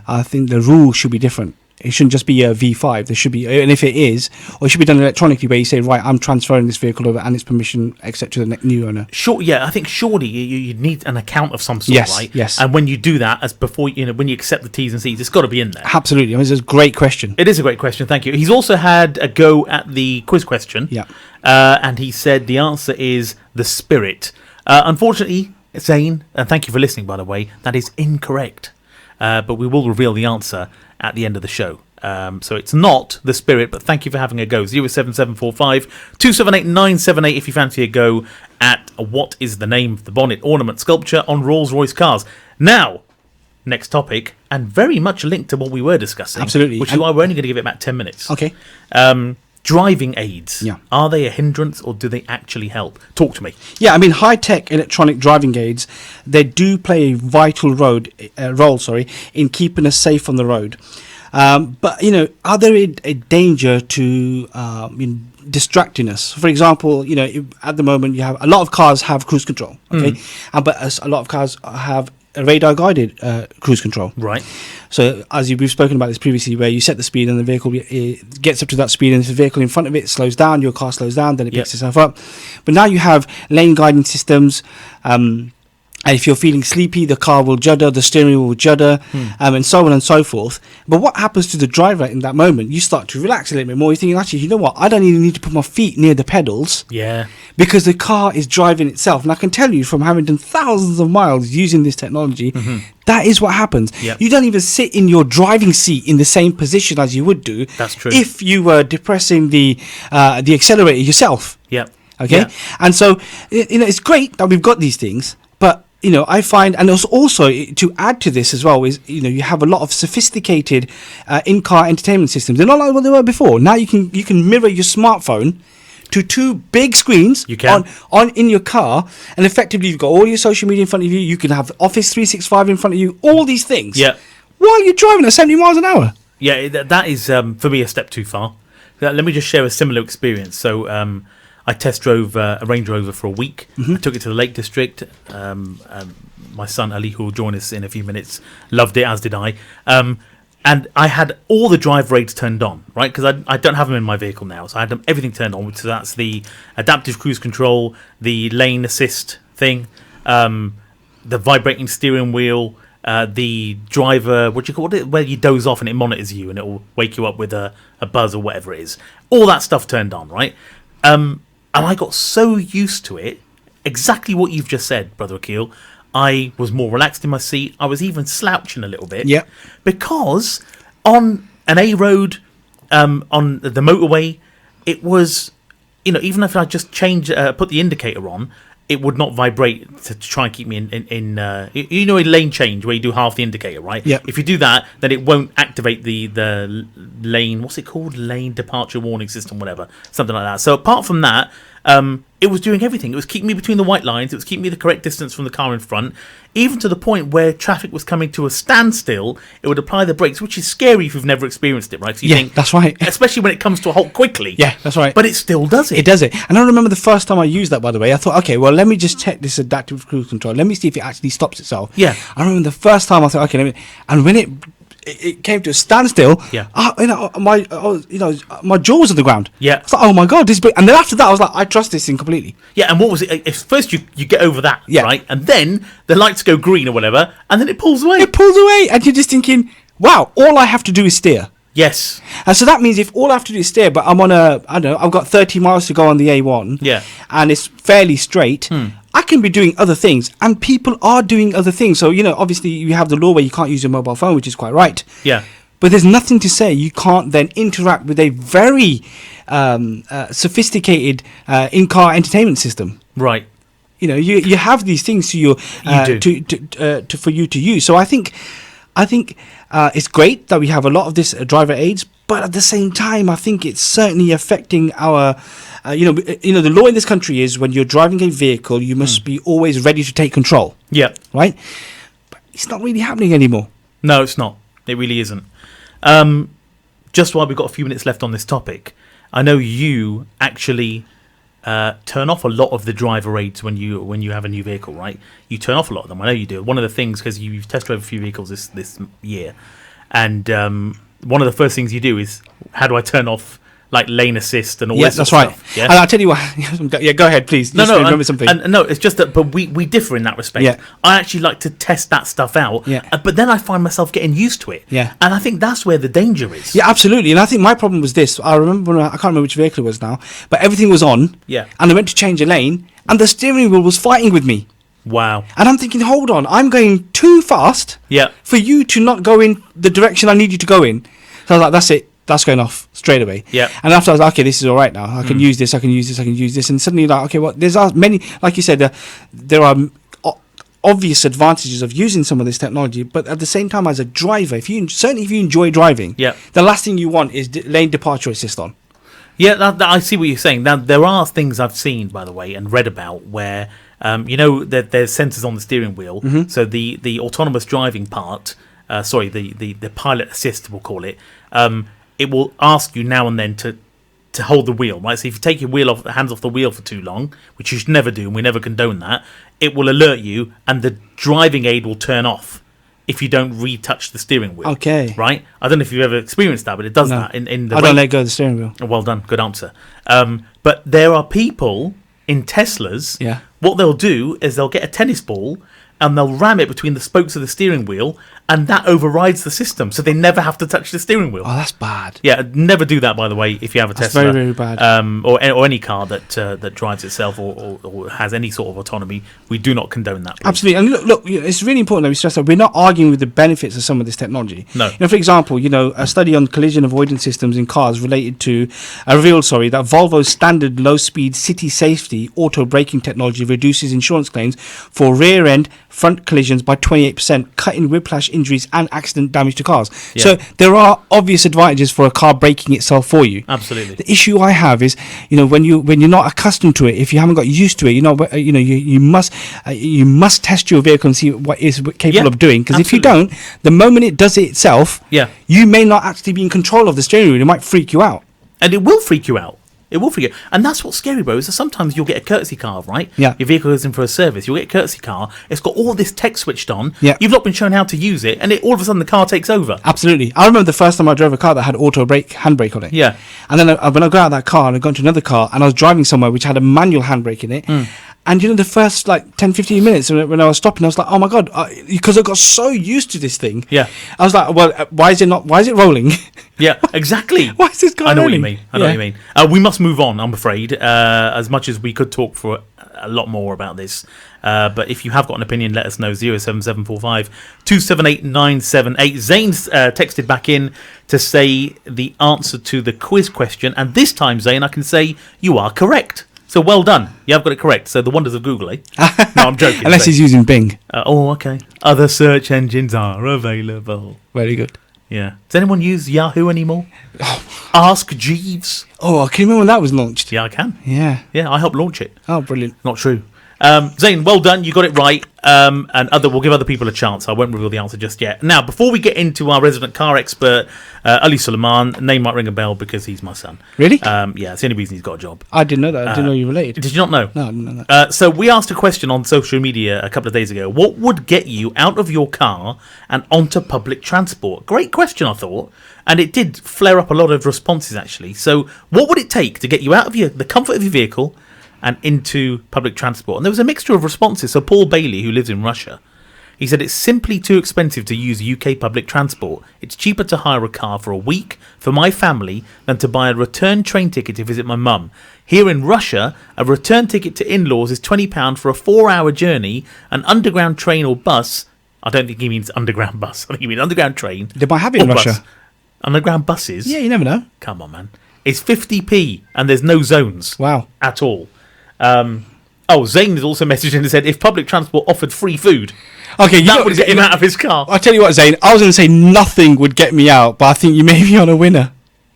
I think the rule should be different. It shouldn't just be a V5. There should be, and if it is, or it should be done electronically, where you say, right, I'm transferring this vehicle over and its permission, etc., to the new owner. Sure, yeah, I think surely you need an account of some sort, right? Yes. And when you do that, as before, when you accept the T's and C's, it's got to be in there. Absolutely. I mean, it's a great question. It is a great question. Thank you. He's also had a go at the quiz question. Yeah. And he said the answer is the spirit. Unfortunately, Zane, and thank you for listening, by the way, that is incorrect. But we will reveal the answer at the end of the show. So it's not the spirit, but thank you for having a go. 07745 278 978 if you fancy a go at what is the name of the bonnet ornament sculpture on Rolls-Royce cars. Now, next topic, and very much linked to what we were discussing. Absolutely. Which is why we're only going to give it about 10 minutes. Okay. Driving aids. Yeah. Are they a hindrance or do they actually help? Talk to me. Yeah, I mean, high-tech electronic driving aids, they do play a vital role, in keeping us safe on the road. But, are there a danger to distracting us? For example, at the moment, you have a lot of cars have cruise control, okay? But a lot of cars have a radar-guided cruise control. Right. So, as we've spoken about this previously, where you set the speed and the vehicle gets up to that speed, and if the vehicle in front of it slows down, your car slows down, then it picks itself up. But now you have lane guiding systems. And if you're feeling sleepy, the car will judder, the steering wheel will judder, and so on and so forth. But what happens to the driver in that moment? You start to relax a little bit more. You're thinking, actually, you know what? I don't even need to put my feet near the pedals. Yeah. Because the car is driving itself. And I can tell you from having done thousands of miles using this technology, that is what happens. Yep. You don't even sit in your driving seat in the same position as you would do. That's true. If you were depressing the accelerator yourself. Yep. Okay? Yeah. And so, it's great that we've got these things, but I find, and also to add to this as well, is you have a lot of sophisticated in-car entertainment systems. They're not like what they were before. Now you can mirror your smartphone to two big screens on in your car, and effectively you've got all your social media in front of you. You can have Office 365 in front of you. All these things. Yeah. While you're driving at 70 miles an hour. Yeah, that is for me a step too far. Let me just share a similar experience. So. I test drove a Range Rover for a week. I took it to the Lake District. My son Ali, who will join us in a few minutes, loved it, as did I. And I had all the drive rates turned on, right? Because I don't have them in my vehicle now. So I had everything turned on. So that's the adaptive cruise control, the lane assist thing, the vibrating steering wheel, the driver, what do you call it? Where you doze off and it monitors you and it will wake you up with a buzz or whatever it is. All that stuff turned on, right? And I got so used to it, exactly what you've just said, Brother Akeel. I was more relaxed in my seat. I was even slouching a little bit. Yeah. Because on an A road, on the motorway, it was, even if I just put the indicator on, it would not vibrate to try and keep me in a lane change where you do half the indicator, right? Yeah. If you do that, then it won't activate the lane, what's it called? Lane departure warning system, whatever. Something like that. So apart from that, it was doing everything. It was keeping me between the white lines. It was keeping me the correct distance from the car in front. Even to the point where traffic was coming to a standstill, it would apply the brakes, which is scary if you've never experienced it, right? So you think, that's right. Especially when it comes to a halt quickly. Yeah, that's right. But it still does it. It does it. And I remember the first time I used that, by the way, I thought, okay, well, let me just check this adaptive cruise control. Let me see if it actually stops itself. Yeah. I remember the first time I thought, okay, and when it came to a standstill. Yeah. My jaw was on the ground. Yeah. I was like, oh my god, this. And then after that, I was like, I trust this thing completely. Yeah. And what was it? If first you get over that, right, and then the lights go green or whatever, and then it pulls away. It pulls away, and you're just thinking, wow, all I have to do is steer. Yes. And so that means if all I have to do is steer, but I'm on I've got 30 miles to go on the A1. Yeah. And it's fairly straight. I can be doing other things, and people are doing other things. So, obviously you have the law where you can't use your mobile phone, which is quite right. Yeah. But there's nothing to say you can't then interact with a very sophisticated in-car entertainment system. Right. You have these things to your for you to use. So I think it's great that we have a lot of this driver aids, but at the same time, I think it's certainly affecting our. The law in this country is when you're driving a vehicle, you must be always ready to take control. Yeah. Right. But it's not really happening anymore. No, it's not. It really isn't. Just while we've got a few minutes left on this topic, I know you actually turn off a lot of the driver aids when you have a new vehicle, right? You turn off a lot of them. I know you do. One of the things, because you've test drove a few vehicles this year, and one of the first things you do is, how do I turn off like lane assist and all this that's sort of right. stuff? Yeah, and I'll tell you what. Yeah, go ahead, please. No, remember something. And no, it's just that, but we differ in that respect. Yeah. I actually like to test that stuff out, but then I find myself getting used to it. Yeah. And I think that's where the danger is. Yeah, absolutely. And I think my problem was this. I remember, I can't remember which vehicle it was now, but everything was on. Yeah. And I went to change a lane, and the steering wheel was fighting with me. Wow. And I'm thinking, hold on, I'm going too fast for you to not go in the direction I need you to go in. So I was like, that's it. That's going off straight away. Yeah. And after I was like, okay, this is all right now. I can use this, I can use this, I can use this. And suddenly, like, okay, well, there's many, like you said, there are obvious advantages of using some of this technology. But at the same time, as a driver, certainly if you enjoy driving, the last thing you want is lane departure assist on. Yeah, I see what you're saying. Now, there are things I've seen, by the way, and read about where, that there's sensors on the steering wheel. Mm-hmm. So the autonomous driving part, the pilot assist, we'll call it, it will ask you now and then to hold the wheel, right? So if you take your hands off the wheel for too long, which you should never do, and we never condone that, it will alert you, and the driving aid will turn off if you don't retouch the steering wheel. Okay. Right? I don't know if you've ever experienced that, but it does that in the I don't let go of the steering wheel. Well done, good answer. But there are people in Teslas, Yeah. what they'll do is they'll get a tennis ball and they'll ram it between the spokes of the steering wheel, and that overrides the system, so they never have to touch the steering wheel. Oh, that's bad. Yeah, never do that, by the way, if you have a That's Tesla. very, very bad. Or any car that drives itself or has any sort of autonomy. We do not condone that. Please. Absolutely. And look, it's really important that we stress that we're not arguing with the benefits of some of this technology. No. For example, a study on collision avoidance systems in cars revealed that Volvo's standard low-speed city safety auto braking technology reduces insurance claims for rear-end front collisions by 28%, cutting whiplash injuries and accident damage to cars. Yeah. So there are obvious advantages for a car braking itself for you. Absolutely. The issue I have is, when you're not accustomed to it, if you haven't got used to it, you must test your vehicle and see what it's capable of doing. Because if you don't, the moment it does it itself, you may not actually be in control of the steering wheel. It might freak you out. And it will freak you out. It will freak you. And that's what's scary, bro, is that sometimes you'll get a courtesy car, right? Yeah. Your vehicle goes in for a service. You'll get a courtesy car. It's got all this tech switched on. Yeah. You've not been shown how to use it, and all of a sudden the car takes over. Absolutely. I remember the first time I drove a car that had auto brake, handbrake on it. Yeah. And then when I got out of that car and I got into another car and I was driving somewhere which had a manual handbrake in it. And the first 10, 15 minutes when I was stopping, I was like, oh my God, because I got so used to this thing. Yeah. I was like, well, why is it rolling? Yeah, exactly. Why is this guy I know what rolling? you mean. I know what you mean. We must move on, I'm afraid, as much as we could talk for a lot more about this. But if you have got an opinion, let us know. 07745 278 978. Zane's texted back in to say the answer to the quiz question. And this time, Zane, I can say you are correct. So well done. You have got it correct. So the wonders of Google, eh? No, I'm joking. Unless he's using Bing. Okay. Other search engines are available. Very good. Yeah. Does anyone use Yahoo anymore? Ask Jeeves. Oh, can you remember when that was launched? Yeah, I can. Yeah. Yeah, I helped launch it. Oh, brilliant. Not true. Zane, well done. You got it right. And we'll give other people a chance. I won't reveal the answer just yet. Now, before we get into our resident car expert, Ali Suleiman, name might ring a bell because he's my son. Really? Yeah, it's the only reason he's got a job. I didn't know that. I didn't know you related. Did you not know? No, I didn't know that. So we asked a question on social media a couple of days ago. What would get you out of your car and onto public transport? Great question, I thought. And it did flare up a lot of responses, actually. So what would it take to get you out of the comfort of your vehicle and into public transport? And there was a mixture of responses. So Paul Bailey, who lives in Russia, He said it's simply too expensive to use UK public transport. It's cheaper to hire a car for a week for my family than to buy a return train ticket to visit my mum. Here in Russia, a return ticket to in-laws is £20 for a 4-hour journey. An underground train or bus, I don't think he means underground bus, I think he means underground train. They might have it in bus. Russia. Underground buses? Yeah, you never know. Come on, man. It's 50p and there's no zones. Wow. At all. Zayn has also messaged in and said if public transport offered free food, okay, that would get him out of his car. I'll tell you what, Zayn, I was going to say nothing would get me out, but I think you may be on a winner.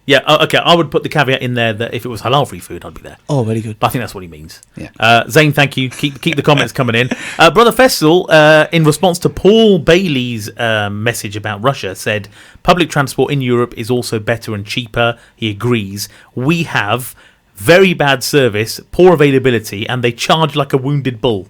Yeah, okay, I would put the caveat in there that if it was halal free food, I'd be there. Oh, very good. But I think that's what he means. Yeah. Zayn, thank you. Keep the comments coming in. Brother Faisal, in response to Paul Bailey's message about Russia, said public transport in Europe is also better and cheaper. He agrees. We have very bad service, poor availability, and they charge like a wounded bull.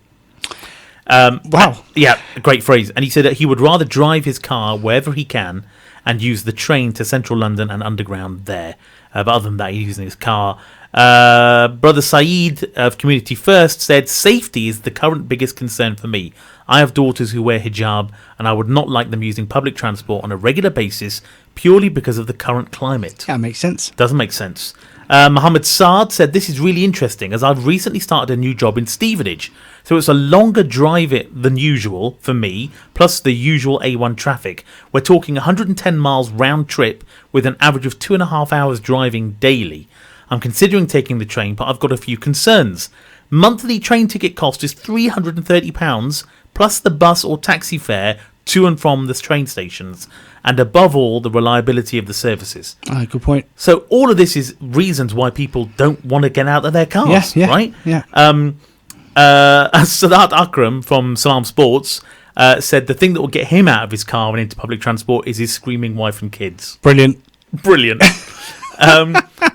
Wow. Yeah, great phrase. And he said that he would rather drive his car wherever he can and use the train to central London and underground there. But other than that, he's using his car. Brother Saeed of Community First said, safety is the current biggest concern for me. I have daughters who wear hijab, and I would not like them using public transport on a regular basis purely because of the current climate. That makes sense. Doesn't make sense. Mohammed Saad said, this is really interesting as I've recently started a new job in Stevenage. So it's a longer drive than usual for me, plus the usual A1 traffic. We're talking 110 miles round trip with an average of 2.5 hours driving daily. I'm considering taking the train, but I've got a few concerns. Monthly train ticket cost is £330 plus the bus or taxi fare to and from the train stations, and above all, the reliability of the services. Good point. So all of this is reasons why people don't want to get out of their cars, right? Yeah. Sadat Akram from Salam Sports said the thing that will get him out of his car and into public transport is his screaming wife and kids. Brilliant.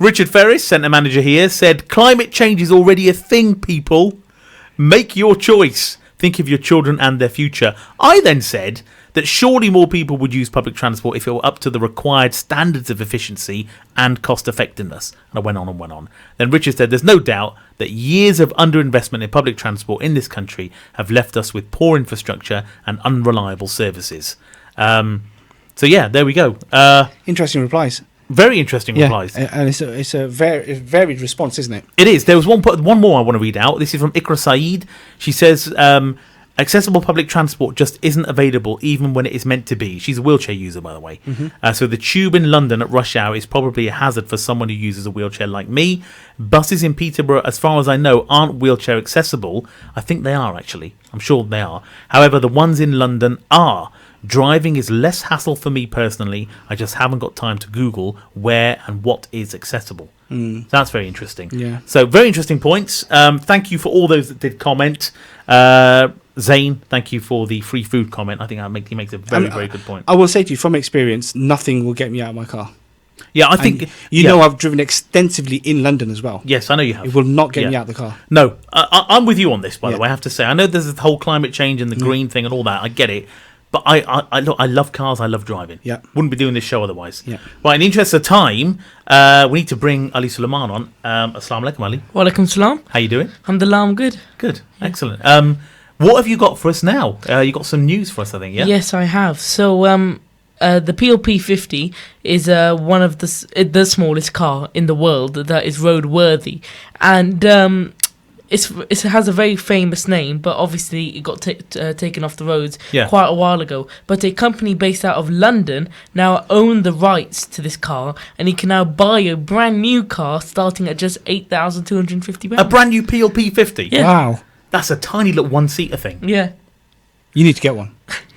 Richard Ferris, centre manager here, said climate change is already a thing, people. Make your choice. Think of your children and their future. I then said that surely more people would use public transport if it were up to the required standards of efficiency and cost effectiveness. And I went on and went on. Then Richard said there's no doubt that years of underinvestment in public transport in this country have left us with poor infrastructure and unreliable services. So yeah, there we go. Interesting replies. Very interesting replies. And it's a very varied response, isn't it? It is. There was one more I want to read out. This is from Ikra Saeed. She says, accessible public transport just isn't available even when it is meant to be. She's a wheelchair user, by the way. Mm-hmm. So the tube in London at rush hour is probably a hazard for someone who uses a wheelchair like me. Buses in Peterborough, as far as I know, aren't wheelchair accessible. I think they are, actually. I'm sure they are. However, the ones in London are. Driving is less hassle for me personally. I just haven't got time to Google where and what is accessible. So that's very interesting. Yeah. So very interesting points. Thank you for all those that did comment. Zayn, thank you for the free food comment. I think he makes a very good point. I will say to you, from experience, nothing will get me out of my car. Yeah, I think... You know I've driven extensively in London as well. Yes, I know you have. It will not get me out of the car. No, I'm with you on this, by the way, I have to say. I know there's this whole climate change and the green thing and all that. I get it. But I love cars. I love driving. Yeah, wouldn't be doing this show otherwise. Yeah. Right. In the interest of time, we need to bring Ali Suleiman on. Assalamu alaikum, Ali. Wa alaikum salam. How you doing? Alhamdulillah, I'm good. Good. Excellent. What have you got for us now? You got some news for us, I think. Yeah. Yes, I have. So the PLP 50 is one of the smallest car in the world that is roadworthy, and it has a very famous name, but obviously it got taken off the roads quite a while ago. But a company based out of London now own the rights to this car, and you can now buy a brand new car starting at just £8,250. A brand new PLP 50? Yeah. Wow. That's a tiny little one-seater thing. Yeah. You need to get one.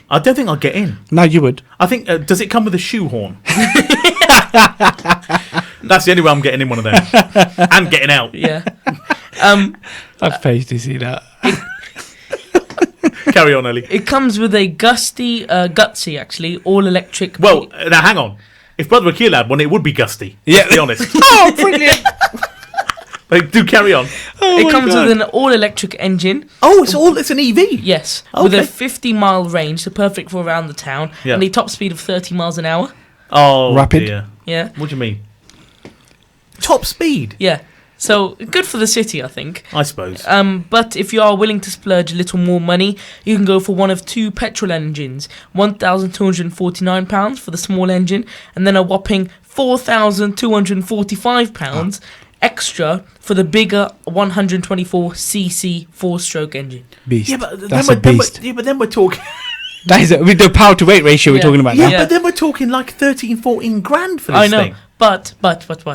I don't think I'll get in. No, you would. I think, does it come with a shoehorn? That's the only way I'm getting in one of them. And getting out. Yeah. I've paid to see that. Carry on, Ellie. It comes with a gutsy, actually, all-electric... Well, now hang on. If Brother Akeel had one, it would be gusty. Yeah. Let's be honest. Oh, brilliant. Do carry on. It comes with an all-electric engine. Oh, it's an EV? Yes. Okay. With a 50-mile range, so perfect for around the town, Yeah. and a top speed of 30 miles an hour. Oh, Rapid? dear. Yeah. What do you mean? Top speed? Yeah. So good for the city, I think. I suppose. But if you are willing to splurge a little more money, you can go for one of two petrol engines, £1,249 for the small engine, and then a whopping £4,245 extra for the bigger 124cc four-stroke engine. Beast. Yeah, but That's then a beast. but then we're talking. That is with the power to weight ratio we're talking about now. Yeah, but then we're talking like 13, 14 grand for this I know, thing. but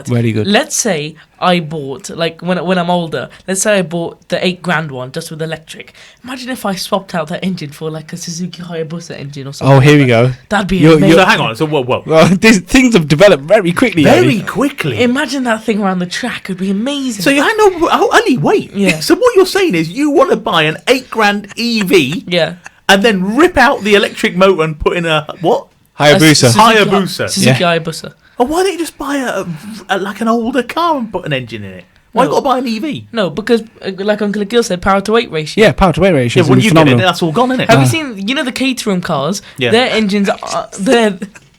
Very good. let's say I bought, like when I'm older, let's say I bought the 8 grand one just with electric. Imagine if I swapped out that engine for like a Suzuki Hayabusa engine or something. Oh, here we go. That'd be You're- amazing. So hang on. So whoa. Well, things have developed very quickly. Very Ali. quickly. Imagine that thing around the track. It'd be amazing. So you hang on. Oh, Ali, wait. Yeah. So what you're saying is you want to buy an 8 grand EV yeah. and then rip out the electric motor and put in a what? Hayabusa. Hayabusa. Suzuki Hayabusa. Oh, why don't you just buy like an older car and put an engine in it? Why you got to buy an EV? No, because like Uncle Akeel said, power to weight ratio. Yeah, power to weight ratio. Yeah, when you get phenomenal. it, that's all gone, isn't it? Have you seen? You know the Caterham cars? Yeah. Their engines are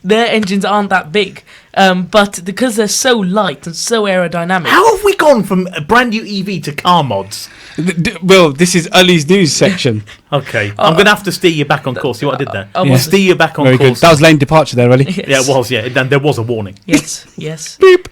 their engines aren't that big, but because they're so light and so aerodynamic. How have we gone from a brand new EV to car mods? Well, this is Ali's news section. Okay, I'm going to have to steer you back on course. See what I did there? Yeah. Steer you back on Very course. good. That was lane departure there, Ali. Yes. Yeah, it was. Yeah, and there was a warning. Yes. Yes. Beep.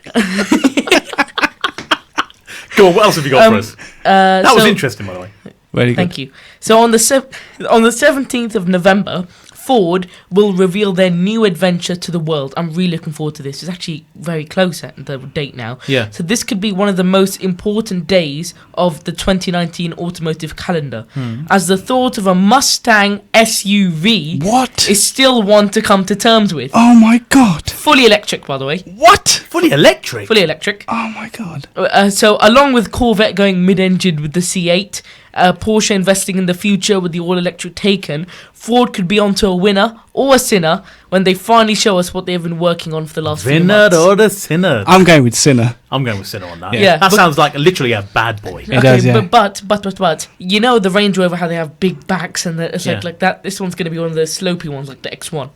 Go on. What else have you got for us? That was so- interesting, by the way. Very good. Thank you. So on the 17th of November, Ford will reveal their new adventure to the world. I'm really looking forward to this. It's actually very close at the date now. Yeah. So this could be one of the most important days of the 2019 automotive calendar, as the thought of a Mustang SUV is still one to come to terms with. Oh my god. Fully electric, by the way. What? Fully electric? Fully electric. Oh my god. So along with Corvette going mid-engine with the C8, Porsche investing in the future with the all-electric Taycan, Ford could be onto a winner or a sinner when they finally show us what they've been working on for the last few Winner months. or the sinner? I'm going with Sinner. I'm going with sinner on that. Yeah, that but- sounds like literally a bad boy. It does, yeah. But you know the Range Rover, how they have big backs and it's Yeah. like that. This one's going to be one of the slopey ones, like the X1.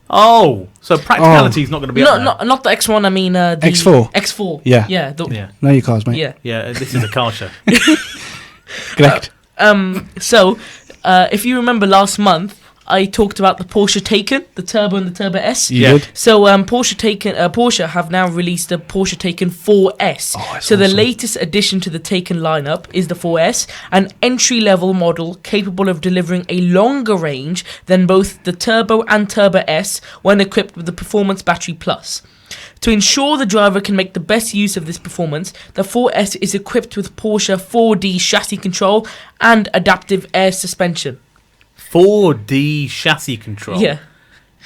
Oh, so practicality is not going to be up there. Not the X1. I mean the X4. X4. Yeah. Yeah. Yeah. Know your cars, mate. Yeah. Yeah, this is a car show. Correct. So, if you remember last month, I talked about the Porsche Taycan, the Turbo and the Turbo S. You did. So, Porsche have now released the Porsche Taycan 4S. So, the latest addition to the Taycan lineup is the 4S, an entry-level model capable of delivering a longer range than both the Turbo and Turbo S when equipped with the Performance Battery Plus. To ensure the driver can make the best use of this performance, the 4S is equipped with Porsche 4D chassis control and adaptive air suspension. 4D chassis control. Yeah.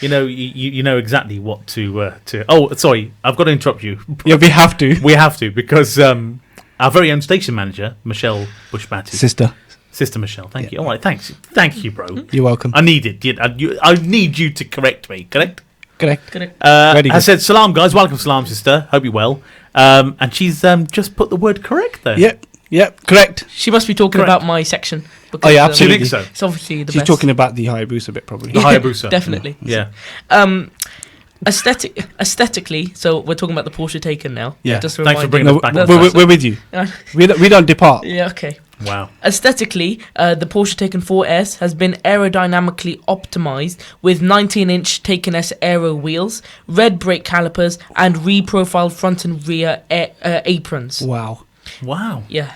You know, you know exactly what to. Oh, sorry, I've got to interrupt you. Yeah, we have to. We have to because our very own station manager, Michelle Bushbatty. Sister Michelle, thank you. All right, thank you, bro. You're welcome. I need it. I need you to correct me. Correct. Correct. I said, salam, guys. Welcome, salam, sister. Hope you're well. And she's just put the word correct there. Yep, correct. She must be talking about my section. Oh, yeah, absolutely. You think so? It's obviously the She's best. talking about the Hayabusa bit, probably. The Hayabusa. Definitely. Yeah. Aesthetically, so we're talking about the Porsche Taycan now. Yeah. Just to Thanks for remind bringing you. us back. We're with you. We don't depart. Yeah, okay. Wow. Aesthetically, the Porsche Taycan 4S has been aerodynamically optimized with 19-inch Taycan S aero wheels, red brake calipers, and reprofiled front and rear aprons. Wow. Yeah.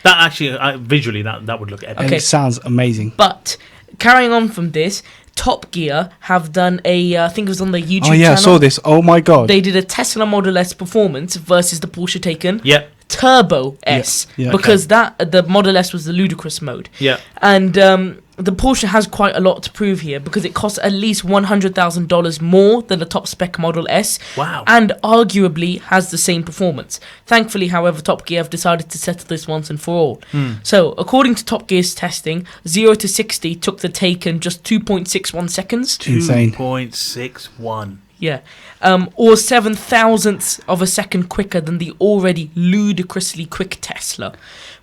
That actually, visually, that would look epic. And it sounds amazing. But carrying on from this, Top Gear have done I think it was on their YouTube channel. Oh, yeah, I saw this. Oh, my God. They did a Tesla Model S performance versus the Porsche Taycan. Yep. Turbo S, Yeah, because the Model S was the ludicrous mode. Yeah. And the Porsche has quite a lot to prove here because it costs at least $100,000 more than the top spec Model S. Wow. And arguably has the same performance. Thankfully, however, Top Gear have decided to settle this once and for all. So, according to Top Gear's testing, 0 to 60 took the Taycan just 2.61 seconds. Insane. 2.61. Yeah. Or 7,000ths of a second quicker than the already ludicrously quick Tesla,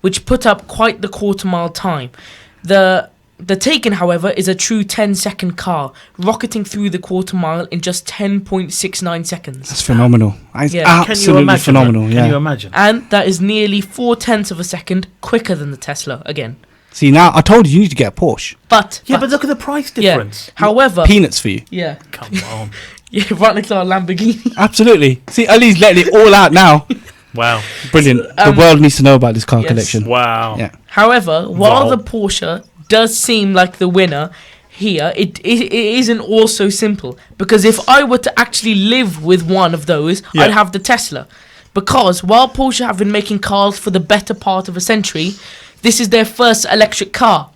which put up quite the quarter-mile time. The The Taycan, however, is a true 10-second car, rocketing through the quarter mile in just 10.69 seconds. That's phenomenal. It's Yeah. absolutely phenomenal. Can you imagine? And that is nearly 0.4 of a second quicker than the Tesla again. See, now I told you need to get a Porsche. But look at the price difference. Yeah. However, Peanuts for you. Yeah. Come on. Yeah, right next to our Lamborghini. Absolutely. See, Ali's letting it all out now. Wow. Brilliant. The world needs to know about this car Yes. collection. Wow. Yeah. However, while Wow. the Porsche does seem like the winner here, it isn't all so simple. Because if I were to actually live with one of those, I'd have the Tesla. Because while Porsche have been making cars for the better part of a century, this is their first electric car.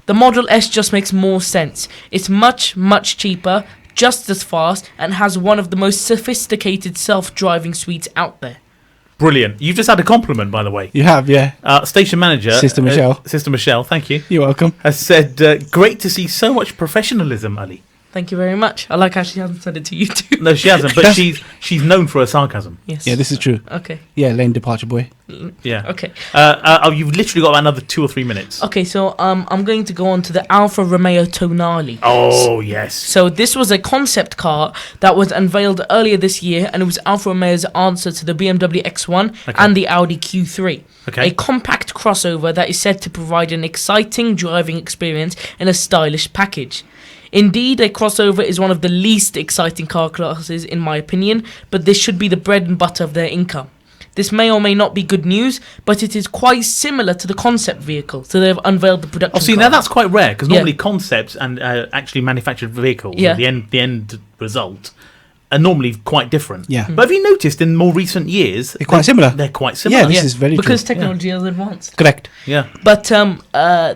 The Model S just makes more sense. It's much, much cheaper, just as fast, and has one of the most sophisticated self-driving suites out there. Brilliant. You've just had a compliment, by the way. You have, yeah. Station manager, Sister Michelle. Sister Michelle, thank you. You're welcome. Has said, great to see so much professionalism, Ali. Thank you very much. I like how she hasn't said it to you too. No, she hasn't, but she's known for her sarcasm. Yes. Yeah, this is true. Okay. Yeah, lane departure boy. Yeah. Okay. You've literally got another 2 or 3 minutes. Okay, so I'm going to go on to the Alfa Romeo Tonale. Oh, yes. So this was a concept car that was unveiled earlier this year, and it was Alfa Romeo's answer to the BMW X1 and the Audi Q3. Okay. A compact crossover that is said to provide an exciting driving experience in a stylish package. Indeed, a crossover is one of the least exciting car classes in my opinion, but this should be the bread and butter of their income. This may or may not be good news, but it is quite similar to the concept vehicle, so they've unveiled the production Oh, see, car. now that's quite rare, because normally Yeah. concepts and actually manufactured vehicles, Yeah. the end result, are normally quite different. Yeah. But have you noticed in more recent years... They're quite similar. They're quite similar. Yeah, this is very because true. technology has advanced. Correct. Yeah. But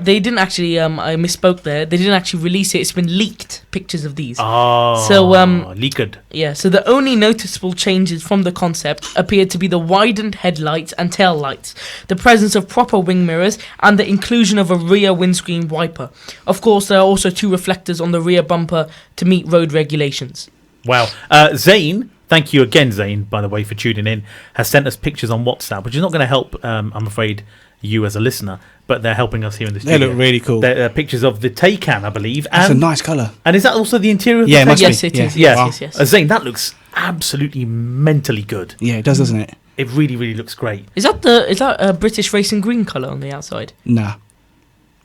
they didn't actually. I misspoke there. They didn't actually release it. It's been leaked pictures of these. Oh. So leaked. yeah. So the only noticeable changes from the concept appeared to be the widened headlights and tail lights, the presence of proper wing mirrors, and the inclusion of a rear windscreen wiper. Of course, there are also 2 reflectors on the rear bumper to meet road regulations. Wow. Zane, thank you again, Zane, by the way, for tuning in, has sent us pictures on WhatsApp, which is not going to help, I'm afraid, you as a listener, but they're helping us here in the studio. They look really cool. They're pictures of the Taycan, I believe. It's a nice colour. And is that also the interior of Yeah, the it must Taycan? be. Yes, it Yeah. is. Yeah. Yes. Zane, that looks absolutely mentally good. Yeah, it does, doesn't it? It really, really looks great. Is that a British racing green colour on the outside? Nah.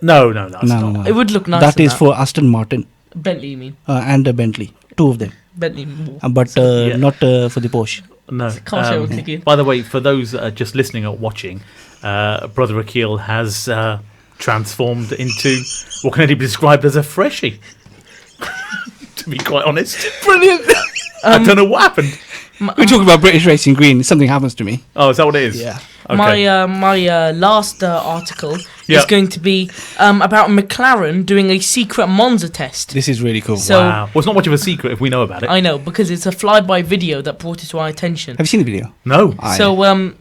No, it's not. No. It would look nice. That is for Aston Martin Bentley. You mean and a Bentley. 2 of them. Bentley? But Yeah. not for the Porsche. No. Can't show it to you. By the way, for those just listening or watching, Brother Akeel has transformed into what can only be described as a freshie. To be quite honest. Brilliant. I don't know what happened. We're talking about British Racing Green. Something happens to me. Oh, is that what it is? Yeah. Okay. My last article Yeah. is going to be about McLaren doing a secret Monza test. This is really cool. So- Wow. Well, it's not much of a secret if we know about it. I know, because it's a flyby video that brought it to our attention. Have you seen the video? No. So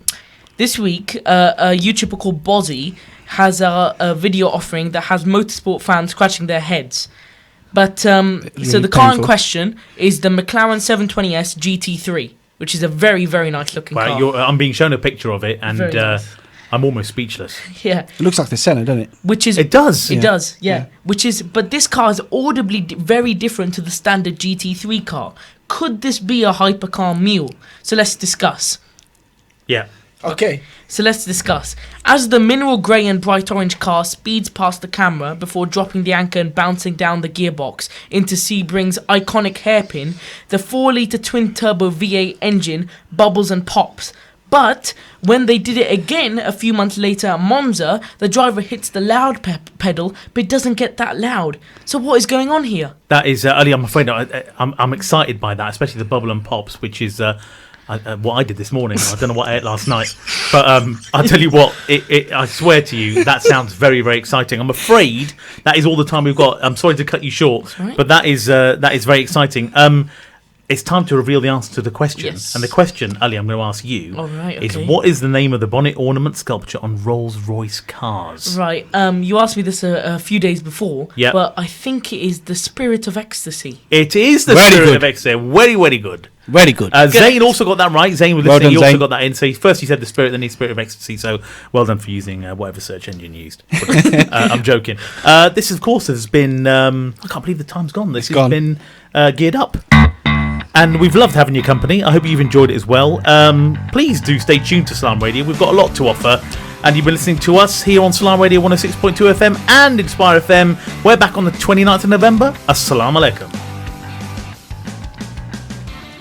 this week, a YouTuber called Bozzy has a video offering that has motorsport fans scratching their heads. But so Really the car in painful. question is the McLaren 720S GT3, which is a very, very nice looking Well, car. I'm being shown a picture of it, and Very nice. I'm almost speechless. Yeah, It looks like the Senna, doesn't it? which is It does. It does, yeah. Which is, but this car is audibly very different to the standard GT3 car. Could this be a hypercar mule? So let's discuss. Yeah. Okay. So let's discuss. As the mineral grey and bright orange car speeds past the camera before dropping the anchor and bouncing down the gearbox into Sebring's iconic hairpin, the 4-litre twin-turbo V8 engine bubbles and pops. But when they did it again a few months later at Monza, the driver hits the loud pedal, but it doesn't get that loud. So what is going on here? That is, Ali, I'm afraid I'm excited by that, especially the bubble and pops, which is what I did this morning. I don't know what I ate last night. But I'll tell you what, I swear to you, that sounds very, very exciting. I'm afraid that is all the time we've got. I'm sorry to cut you short, right. but that is very exciting. It's time to reveal the answer to the question. Yes. And the question, Ali, I'm going to ask you, All right, is okay. what is the name of the bonnet ornament sculpture on Rolls-Royce cars? Right, you asked me this a few days before, Yep. but I think it is the Spirit of Ecstasy. It is the Very Spirit good. of Exeter. Very, very good. Very good. Zane also got that right. Zane was Well listening. done, He also Zane. got that in. So first he said the spirit, then he spirit of ecstasy. So well done for using whatever search engine you used. I'm joking. This, of course, has been. I can't believe the time's gone. This has been Geared Up. And we've loved having your company. I hope you've enjoyed it as well. Please do stay tuned to Salam Radio. We've got a lot to offer. And you've been listening to us here on Salam Radio 106.2 FM and Inspire FM. We're back on the 29th of November. Assalamu alaikum.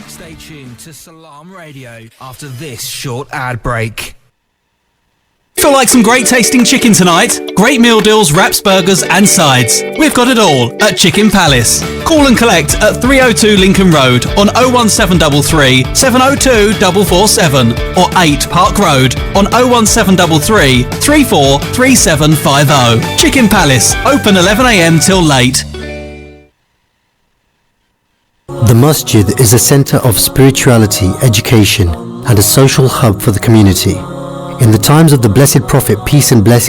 Stay tuned to Salam Radio after this short ad break. Feel like some great tasting chicken tonight? Great meal deals, wraps, burgers and sides. We've got it all at Chicken Palace. Call and collect at 302 Lincoln Road on 01733 702 447 or 8 Park Road on 01733 343750. Chicken Palace, open 11 a.m. till late. The Masjid is a center of spirituality, education and a social hub for the community. In the times of the Blessed Prophet, peace and blessings